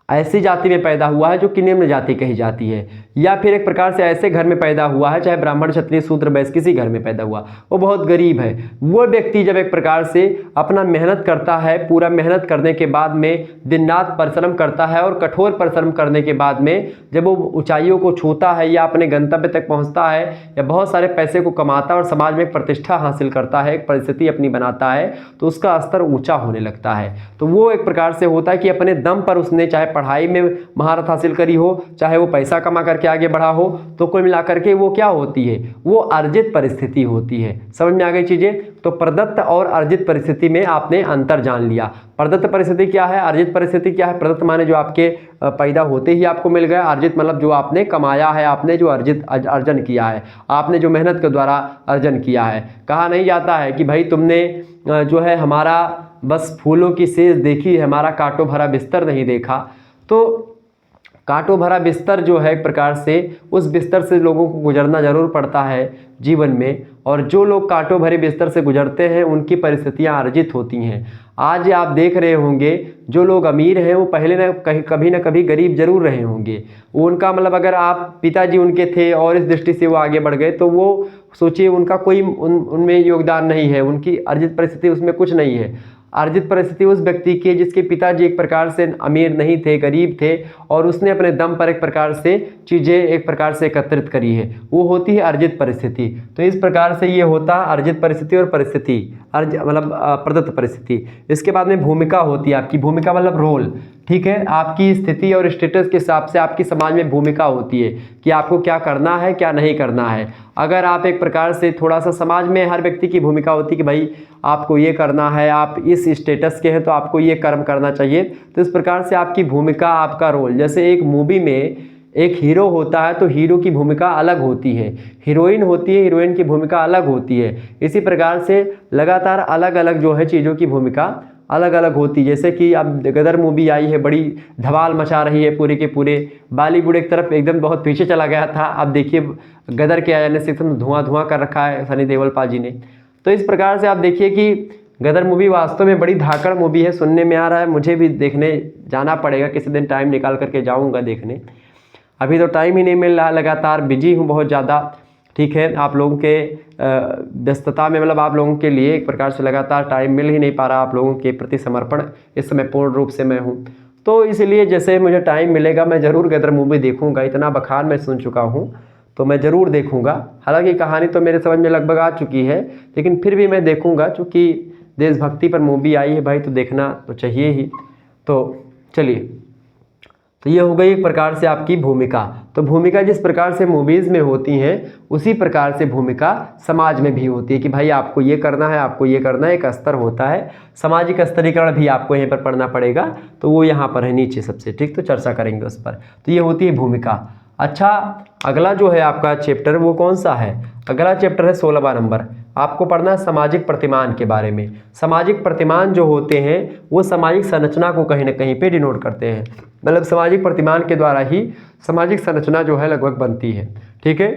ऐसी जाति में पैदा हुआ है जो कि निम्न जाति कही जाती है, या फिर एक प्रकार से ऐसे घर में पैदा हुआ है, चाहे ब्राह्मण क्षत्रिय शूद्र वैश्य किसी घर में पैदा हुआ, वो बहुत गरीब है। वो व्यक्ति जब एक प्रकार से अपना मेहनत करता है, पूरा मेहनत करने के बाद में दिन रात परिश्रम करता है, और कठोर परिश्रम करने के बाद में जब वो ऊंचाइयों को छूता है या अपने गंतव्य तक पहुँचता है, या बहुत सारे पैसे को कमाता है और समाज में प्रतिष्ठा हासिल करता है, एक परिस्थिति अपनी बनाता है, तो उसका स्तर ऊँचा होने लगता है। तो वो एक प्रकार से होता है कि अपने दम पर उसने चाहे पढ़ाई में महारत हासिल करी हो, चाहे वो पैसा कमा करके आगे बढ़ा हो, तो कुल मिलाकर के वो क्या होती है, वो अर्जित परिस्थिति होती है। समझ में आ गई चीजें? तो प्रदत्त और अर्जित परिस्थिति में आपने अंतर जान लिया। प्रदत्त परिस्थिति क्या है, अर्जित परिस्थिति क्या है। प्रदत्त माने जो आपके पैदा होते ही आपको मिल गया, अर्जित मतलब जो आपने कमाया है, आपने जो अर्जन किया है, आपने जो मेहनत के द्वारा अर्जन किया है। कहा नहीं जाता है कि भाई तुमने जो है हमारा बस फूलों की सेज देखी है, हमारा कांटों भरा बिस्तर नहीं देखा। तो कांटों भरा बिस्तर जो है एक प्रकार से उस बिस्तर से लोगों को गुजरना जरूर पड़ता है जीवन में, और जो लोग कांटों भरे बिस्तर से गुजरते हैं उनकी परिस्थितियां अर्जित होती हैं। आज आप देख रहे होंगे जो लोग अमीर हैं वो पहले कभी ना कभी गरीब जरूर रहे होंगे। उनका मतलब अगर आप पिताजी उनके थे और इस दृष्टि से वो आगे बढ़ गए, तो वो सोचिए उनका कोई उनमें योगदान नहीं है, उनकी अर्जित परिस्थिति उसमें कुछ नहीं है। अर्जित परिस्थिति उस व्यक्ति की जिसके पिताजी एक प्रकार से अमीर नहीं थे, गरीब थे, और उसने अपने दम पर एक प्रकार से चीज़ें एक प्रकार से एकत्रित करी है, वो होती है अर्जित परिस्थिति। तो इस प्रकार से ये होता है अर्जित परिस्थिति और परिस्थिति मतलब प्रदत्त परिस्थिति। इसके बाद में भूमिका होती है आपकी, भूमिका मतलब रोल, ठीक है। आपकी स्थिति और स्टेटस के हिसाब से आपकी समाज में भूमिका होती है कि आपको क्या करना है क्या नहीं करना है। अगर आप एक प्रकार से थोड़ा सा समाज में हर व्यक्ति की भूमिका होती है कि भाई आपको ये करना है, आप इस स्टेटस के हैं तो आपको ये कर्म करना चाहिए। तो इस प्रकार से आपकी भूमिका, आपका रोल, जैसे एक मूवी में एक हीरो होता है तो हीरो की भूमिका अलग होती है, हीरोइन होती है, हीरोइन की भूमिका अलग होती है। इसी प्रकार से लगातार अलग अलग जो है चीज़ों की भूमिका अलग अलग होती है। जैसे कि अब गदर मूवी आई है, बड़ी धमाल मचा रही है पूरे के पूरे, बॉलीवुड एक तरफ एकदम बहुत पीछे चला गया था, अब देखिए गदर के आ जाने से एकदम धुआं धुआं कर रखा है सनी देओल पाजी ने। तो इस प्रकार से आप देखिए कि गदर मूवी वास्तव में बड़ी धाकड़ मूवी है, सुनने में आ रहा है। मुझे भी देखने जाना पड़ेगा, किसी दिन टाइम निकाल करके जाऊँगा देखने। अभी तो टाइम ही नहीं मिल रहा, लगातार बिजी हूँ बहुत ज़्यादा, ठीक है। आप लोगों के व्यस्तता में मतलब आप लोगों के लिए एक प्रकार से लगातार टाइम मिल ही नहीं पा रहा, आप लोगों के प्रति समर्पण इस समय पूर्ण रूप से मैं हूँ। तो इसलिए जैसे मुझे टाइम मिलेगा मैं ज़रूर गदर मूवी देखूँगा, इतना बखान मैं सुन चुका हूँ तो मैं ज़रूर देखूँगा। हालांकि कहानी तो मेरे समझ में लगभग आ चुकी है, लेकिन फिर भी मैं देखूँगा, चूँकि देशभक्ति पर मूवी आई है भाई तो देखना तो चाहिए ही। तो चलिए, तो ये हो गई एक प्रकार से आपकी भूमिका। तो भूमिका जिस प्रकार से मूवीज़ में होती हैं उसी प्रकार से भूमिका समाज में भी होती है कि भाई आपको ये करना है, आपको ये करना है। एक स्तर होता है, सामाजिक स्तरीकरण भी आपको यहीं पर पढ़ना पड़ेगा, तो वो यहाँ पर है नीचे सबसे, ठीक। तो चर्चा करेंगे उस पर। तो ये होती है भूमिका। अच्छा, अगला जो है आपका चैप्टर वो कौन सा है? अगला चैप्टर है 16वां नंबर। आपको पढ़ना है सामाजिक प्रतिमान के बारे में। सामाजिक प्रतिमान जो होते हैं वो सामाजिक संरचना को कहीं ना कहीं पे डिनोट करते हैं, मतलब सामाजिक प्रतिमान के द्वारा ही सामाजिक संरचना जो है लगभग बनती है, ठीक है।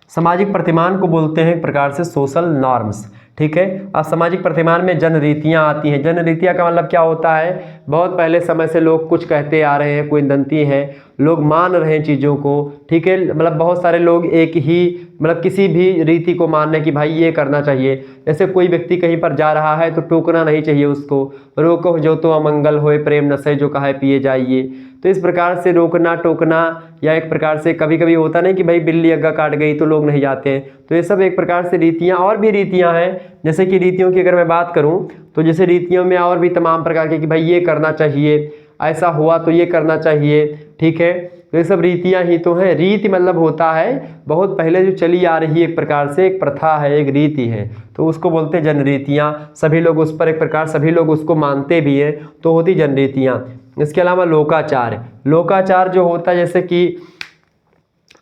सामाजिक प्रतिमान को बोलते हैं एक प्रकार से सोशल नॉर्म्स, ठीक है। अब सामाजिक प्रतिमान में जन रीतियाँ आती हैं। जन रीतियाँ का मतलब क्या होता है? बहुत पहले समय से लोग कुछ कहते आ रहे हैं, कोई दंती है, लोग मान रहे हैं चीज़ों को, ठीक है। मतलब बहुत सारे लोग एक ही मतलब किसी भी रीति को मानने कि भाई ये करना चाहिए। जैसे कोई व्यक्ति कहीं पर जा रहा है तो टोकना नहीं चाहिए उसको, रोको जो तो अमंगल होए, प्रेम नशे जो कहे पिए जाइए। तो इस प्रकार से रोकना टोकना, या एक प्रकार से कभी कभी होता नहीं कि भाई बिल्ली अग्गा काट गई तो लोग नहीं जाते हैं। तो ये सब एक प्रकार से रीतियाँ, और भी रीतियाँ हैं। जैसे कि रीतियों की अगर मैं बात करूँ तो जैसे रीतियों में और भी तमाम प्रकार के कि भाई ये करना चाहिए, ऐसा हुआ तो ये करना चाहिए, ठीक है। तो ये सब रीतियाँ ही तो हैं। रीति मतलब होता है बहुत पहले जो चली आ रही है, एक प्रकार से एक प्रथा है, एक रीति है, तो उसको बोलते हैं जनरीतियाँ। सभी लोग उस पर एक प्रकार सभी लोग उसको मानते भी हैं, तो होती जनरीतियाँ। इसके अलावा लोकाचार, लोकाचार जो होता है जैसे कि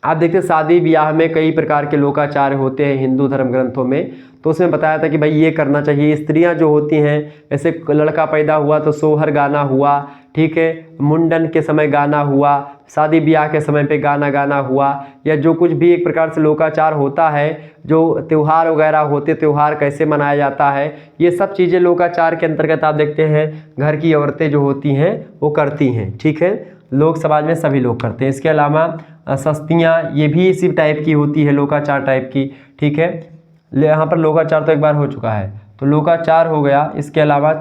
आप देखते हैं शादी ब्याह में कई प्रकार के लोकाचार होते हैं हिंदू धर्म ग्रंथों में, तो उसमें बताया था कि भाई ये करना चाहिए। स्त्रियां जो होती हैं, जैसे लड़का पैदा हुआ तो सोहर गाना हुआ, ठीक है, मुंडन के समय गाना हुआ, शादी ब्याह के समय पे गाना गाना हुआ, या जो कुछ भी एक प्रकार से लोकाचार होता है, जो त्यौहार वगैरह होते, त्यौहार कैसे मनाया जाता है, ये सब चीज़ें लोकाचार के अंतर्गत आप देखते हैं घर की औरतें जो होती हैं वो करती हैं, ठीक है। लोक समाज में सभी लोग करते हैं। इसके अलावा सस्तियाँ, ये भी इसी टाइप की होती है, लोकाचार टाइप की, ठीक है। यहाँ पर लोकाचार तो एक बार हो चुका है, तो लोकाचार हो गया। इसके अलावा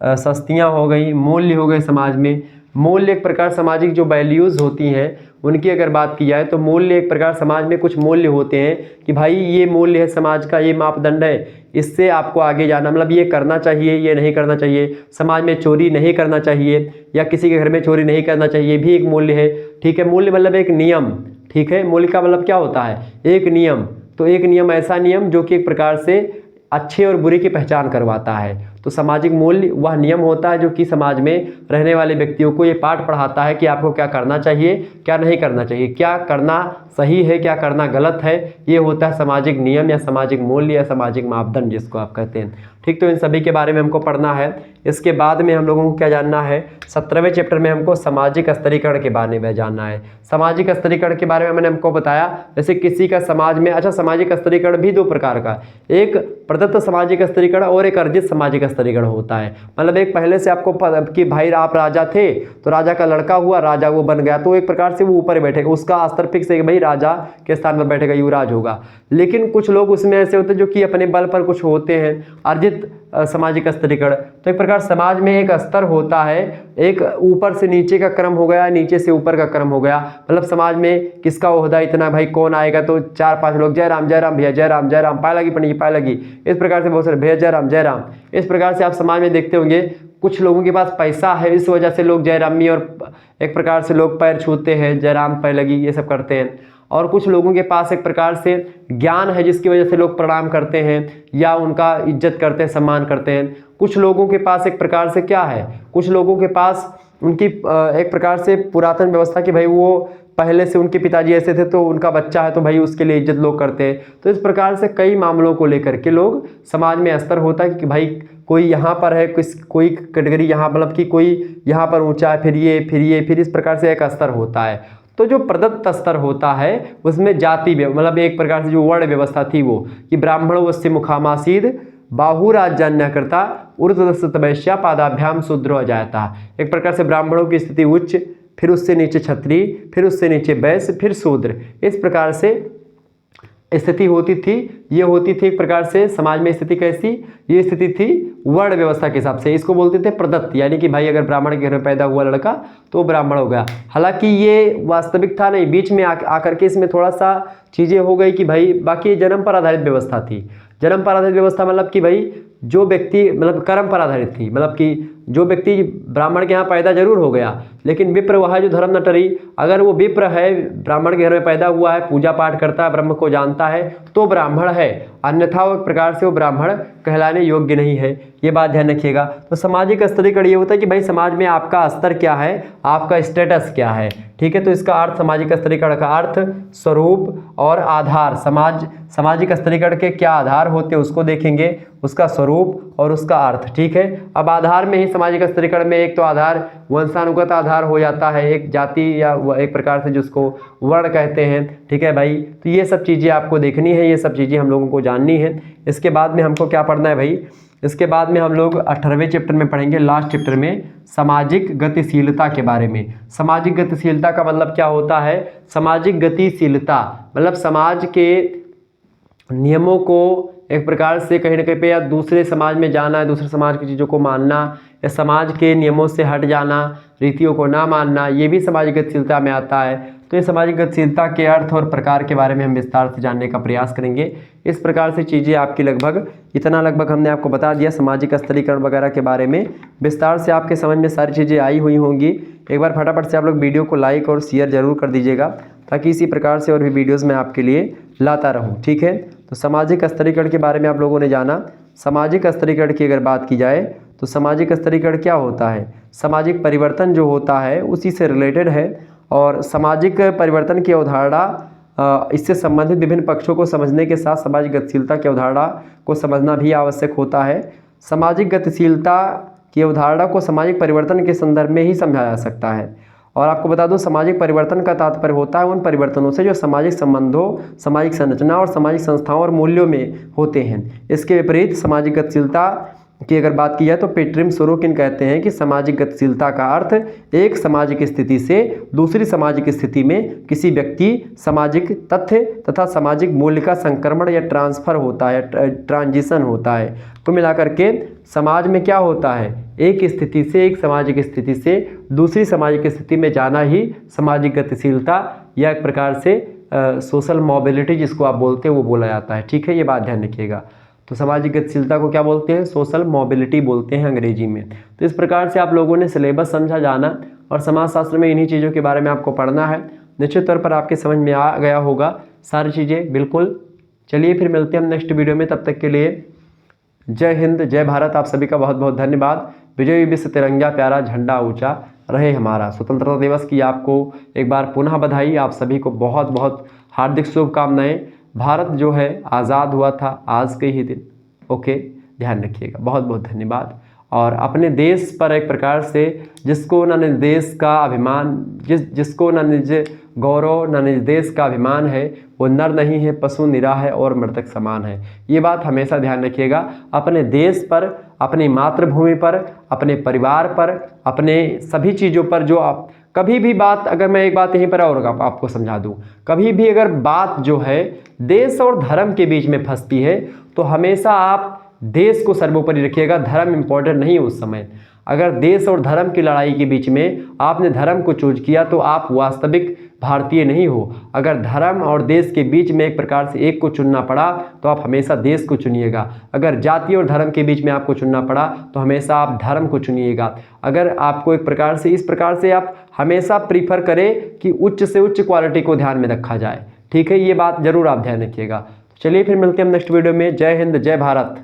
सस्तियाँ हो गई, मूल्य हो गए समाज में। मूल्य एक प्रकार सामाजिक जो वैल्यूज़ होती हैं उनकी अगर बात की जाए तो मूल्य एक प्रकार समाज में कुछ मूल्य होते हैं कि भाई ये मूल्य है समाज का, ये मापदंड है, इससे आपको आगे जाना, मतलब ये करना चाहिए, ये नहीं करना चाहिए। समाज में चोरी नहीं करना चाहिए या किसी के घर में चोरी नहीं करना चाहिए, भी एक मूल्य है, ठीक है। मूल्य मतलब एक नियम, ठीक है। मूल्य का मतलब क्या होता है, एक नियम। तो एक नियम ऐसा नियम जो कि एक प्रकार से अच्छे और बुरे की पहचान करवाता है। तो सामाजिक मूल्य वह नियम होता है जो कि समाज में रहने वाले व्यक्तियों को ये पाठ पढ़ाता है कि आपको क्या करना चाहिए, क्या नहीं करना चाहिए, क्या करना सही है, क्या करना गलत है। ये होता है सामाजिक नियम या सामाजिक मूल्य या सामाजिक मापदंड जिसको आप कहते हैं, ठीक। तो इन सभी के बारे में हमको पढ़ना है। इसके बाद में हम लोगों को क्या जानना है, 17वें चैप्टर में हमको सामाजिक स्तरीकरण के बारे में जानना है। सामाजिक स्तरीकरण के बारे में मैंने हमको बताया, जैसे किसी का समाज में, अच्छा सामाजिक स्तरीकरण भी दो प्रकार का, एक प्रदत्त सामाजिक स्तरीकरण और एक अर्जित सामाजिक स्तरीकरण होता है। मतलब एक पहले से आपको कि भाई आप राजा थे तो राजा का लड़का हुआ, राजा वो बन गया, तो एक प्रकार से वो ऊपर बैठेगा, उसका स्तर फिक्स है कि भाई राजा के स्थान पर बैठेगा, युवराज होगा। लेकिन कुछ लोग उसमें ऐसे होते हैं जो कि अपने बल पर कुछ होते हैं, अर्जित सामाजिक स्तरीकरण। तो एक प्रकार समाज में एक स्तर होता है, एक ऊपर से नीचे का क्रम हो गया, नीचे से ऊपर का क्रम हो गया। मतलब समाज में किसका ओहदा इतना, भाई कौन आएगा तो 4-5 लोग जय राम भैया, जय राम पाए लगी पंडित जी पाए लगी, इस प्रकार से बहुत सारे भैया जय राम। इस प्रकार से आप समाज में देखते होंगे कुछ लोगों के पास पैसा है, इस वजह से लोग जय रामी और एक प्रकार से लोग पैर छूते हैं, जय राम पाए लगी, ये सब करते हैं। और कुछ लोगों के पास एक प्रकार से ज्ञान है जिसकी वजह से लोग प्रणाम करते हैं या उनका इज्जत करते हैं, सम्मान करते हैं। कुछ लोगों के पास एक प्रकार से क्या है, कुछ लोगों के पास उनकी एक प्रकार से पुरातन व्यवस्था कि भाई वो पहले से उनके पिताजी ऐसे थे तो उनका बच्चा है तो भाई उसके लिए इज्जत लोग करते हैं। तो इस प्रकार से कई मामलों को लेकर के लोग समाज में स्तर होता है कि भाई कोई यहाँ पर है, कोई कैटेगरी यहाँ, मतलब कि कोई यहाँ पर ऊंचा है, फिर इस प्रकार से एक स्तर होता है। तो जो प्रदत्त स्तर होता है उसमें जाति मतलब एक प्रकार से जो वर्ण व्यवस्था थी वो कि ब्राह्मण वस्य मुखामासीद बाहुराज्यान्य करता ऊर्ध्वस्तवैश्या पादाभ्याम शूद्रो अजायता। एक प्रकार से ब्राह्मणों की स्थिति उच्च, फिर उससे नीचे क्षत्रिय, फिर उससे नीचे वैश्य, फिर शूद्र, इस प्रकार से स्थिति होती थी। ये होती थी एक प्रकार से समाज में स्थिति कैसी, ये स्थिति थी वर्ण व्यवस्था के हिसाब से। इसको बोलते थे प्रदत्त, यानी कि भाई अगर ब्राह्मण के घर में पैदा हुआ लड़का तो वो ब्राह्मण हो गया। हालांकि ये वास्तविक था नहीं, बीच में आकर के इसमें थोड़ा सा चीज़ें हो गई कि भाई बाकी जन्म पर आधारित व्यवस्था थी। जन्म पर आधारित व्यवस्था मतलब कि भाई जो व्यक्ति मतलब कर्म पर आधारित थी, मतलब कि जो व्यक्ति ब्राह्मण के यहाँ पैदा जरूर हो गया लेकिन विप्र वह है जो धर्म न टरी। अगर वो विप्र है, ब्राह्मण के घर में पैदा हुआ है, पूजा पाठ करता है, ब्रह्म को जानता है तो ब्राह्मण है, अन्यथा वो एक प्रकार से वो ब्राह्मण कहलाने योग्य नहीं है। ये बात ध्यान रखिएगा। तो सामाजिक स्तरीकरण ये होता है कि भाई समाज में आपका स्तर क्या है, आपका स्टेटस क्या है, ठीक है। तो इसका अर्थ सामाजिक स्तरीकरण का अर्थ स्वरूप और आधार, सामाजिक स्तरीकरण के क्या आधार होते हैं उसको देखेंगे, उसका स्वरूप और उसका अर्थ, ठीक है। अब आधार में ही सामाजिक स्तरीकरण में एक तो आधार वंशानुगत आधार हो जाता है, एक जाति या एक प्रकार से जिसको वर्ण कहते हैं, ठीक है भाई। तो ये सब चीज़ें आपको देखनी है, ये सब चीज़ें हम लोगों को जाननी है। इसके बाद में हमको क्या पढ़ना है भाई, इसके बाद में हम लोग 18वें चैप्टर में पढ़ेंगे, लास्ट चैप्टर में सामाजिक गतिशीलता के बारे में। सामाजिक गतिशीलता का मतलब क्या होता है, सामाजिक गतिशीलता मतलब समाज के नियमों को एक प्रकार से कहीं ना कहीं पे या दूसरे समाज में जाना है, दूसरे समाज की चीज़ों को मानना या समाज के नियमों से हट जाना, रीतियों को ना मानना, ये भी सामाजिक गतिशीलता में आता है। तो ये सामाजिक गतिशीलता के अर्थ और प्रकार के बारे में हम विस्तार से जानने का प्रयास करेंगे। इस प्रकार से चीज़ें आपकी लगभग हमने आपको बता दिया। सामाजिक स्तरीकरण वगैरह के बारे में विस्तार से आपके समझ में सारी चीज़ें आई हुई होंगी। एक बार फटाफट से आप लोग वीडियो को लाइक और शेयर जरूर कर दीजिएगा, ताकि इसी प्रकार से और भी वीडियोज़ मैं आपके लिए लाता रहूँ। ठीक है, तो सामाजिक स्तरीकरण के बारे में आप लोगों ने जाना। सामाजिक स्तरीकरण की अगर बात की जाए तो सामाजिक स्तरीकरण क्या होता है? सामाजिक परिवर्तन जो होता है उसी से रिलेटेड है। और सामाजिक परिवर्तन की अवधारणा, इससे संबंधित विभिन्न पक्षों को समझने के साथ सामाजिक गतिशीलता की अवधारणा को समझना भी आवश्यक होता है। सामाजिक गतिशीलता की अवधारणा को सामाजिक परिवर्तन के संदर्भ में ही समझा जा सकता है। और आपको बता दूं, सामाजिक परिवर्तन का तात्पर्य होता है उन परिवर्तनों से जो सामाजिक संबंधों, सामाजिक संरचना और सामाजिक संस्थाओं और मूल्यों में होते हैं। इसके विपरीत सामाजिक गतिशीलता की अगर बात की जाए तो पेट्रिम सोरोकिन कहते हैं कि सामाजिक गतिशीलता का अर्थ एक सामाजिक स्थिति से दूसरी सामाजिक स्थिति में किसी व्यक्ति, सामाजिक तथ्य तथा सामाजिक मूल्य का संक्रमण या ट्रांसफर होता है, ट्रांजिशन होता है। तो मिलाकर के समाज में क्या होता है, एक स्थिति से, एक सामाजिक स्थिति से दूसरी सामाजिक स्थिति में जाना ही सामाजिक गतिशीलता या एक प्रकार से सोशल मोबिलिटी जिसको आप बोलते हैं वो बोला जाता है। ठीक है, ये बात ध्यान रखिएगा। तो सामाजिक गतिशीलता को क्या बोलते हैं? सोशल मोबिलिटी बोलते हैं अंग्रेजी में। तो इस प्रकार से आप लोगों ने सिलेबस समझा जाना और समाजशास्त्र में इन्हीं चीज़ों के बारे में आपको पढ़ना है। निश्चित तौर पर आपके समझ में आ गया होगा सारी चीज़ें, बिल्कुल। चलिए फिर मिलते हैं हम नेक्स्ट वीडियो में, तब तक के लिए जय हिंद, जय भारत। आप सभी का बहुत बहुत धन्यवाद। विजय विश्व तिरंगा प्यारा झंडा ऊंचा रहे हमारा। स्वतंत्रता दिवस की आपको एक बार पुनः बधाई। आप सभी को बहुत बहुत हार्दिक शुभकामनाएं। भारत जो है आज़ाद हुआ था आज के ही दिन। ओके, ध्यान रखिएगा। बहुत बहुत धन्यवाद। और अपने देश पर एक प्रकार से जिसको न निज देश का अभिमान, जिसको न निज गौरव न निज देश का अभिमान है, वो नर नहीं है, पशु निरा है और मृतक समान है। ये बात हमेशा ध्यान रखिएगा। अपने देश पर, अपनी मातृभूमि पर, अपने परिवार पर, अपने सभी चीज़ों पर जो आप कभी भी बात, अगर मैं एक बात यहीं पर और आपको समझा दूं, कभी भी अगर बात जो है देश और धर्म के बीच में फंसती है तो हमेशा आप देश को सर्वोपरि रखिएगा, धर्म इंपॉर्टेंट नहीं है उस समय। अगर देश और धर्म की लड़ाई के बीच में आपने धर्म को चूज किया तो आप वास्तविक भारतीय नहीं हो। अगर धर्म और देश के बीच में एक प्रकार से एक को चुनना पड़ा तो आप हमेशा देश को चुनिएगा। अगर जाति और धर्म के बीच में आपको चुनना पड़ा तो हमेशा आप धर्म को चुनिएगा। अगर आपको एक प्रकार से, इस प्रकार से आप हमेशा प्रीफर करें कि उच्च से उच्च क्वालिटी को ध्यान में रखा जाए। ठीक है, ये बात जरूर आप ध्यान रखिएगा। चलिए फिर मिलते हैं हम नेक्स्ट वीडियो में। जय हिंद, जय भारत।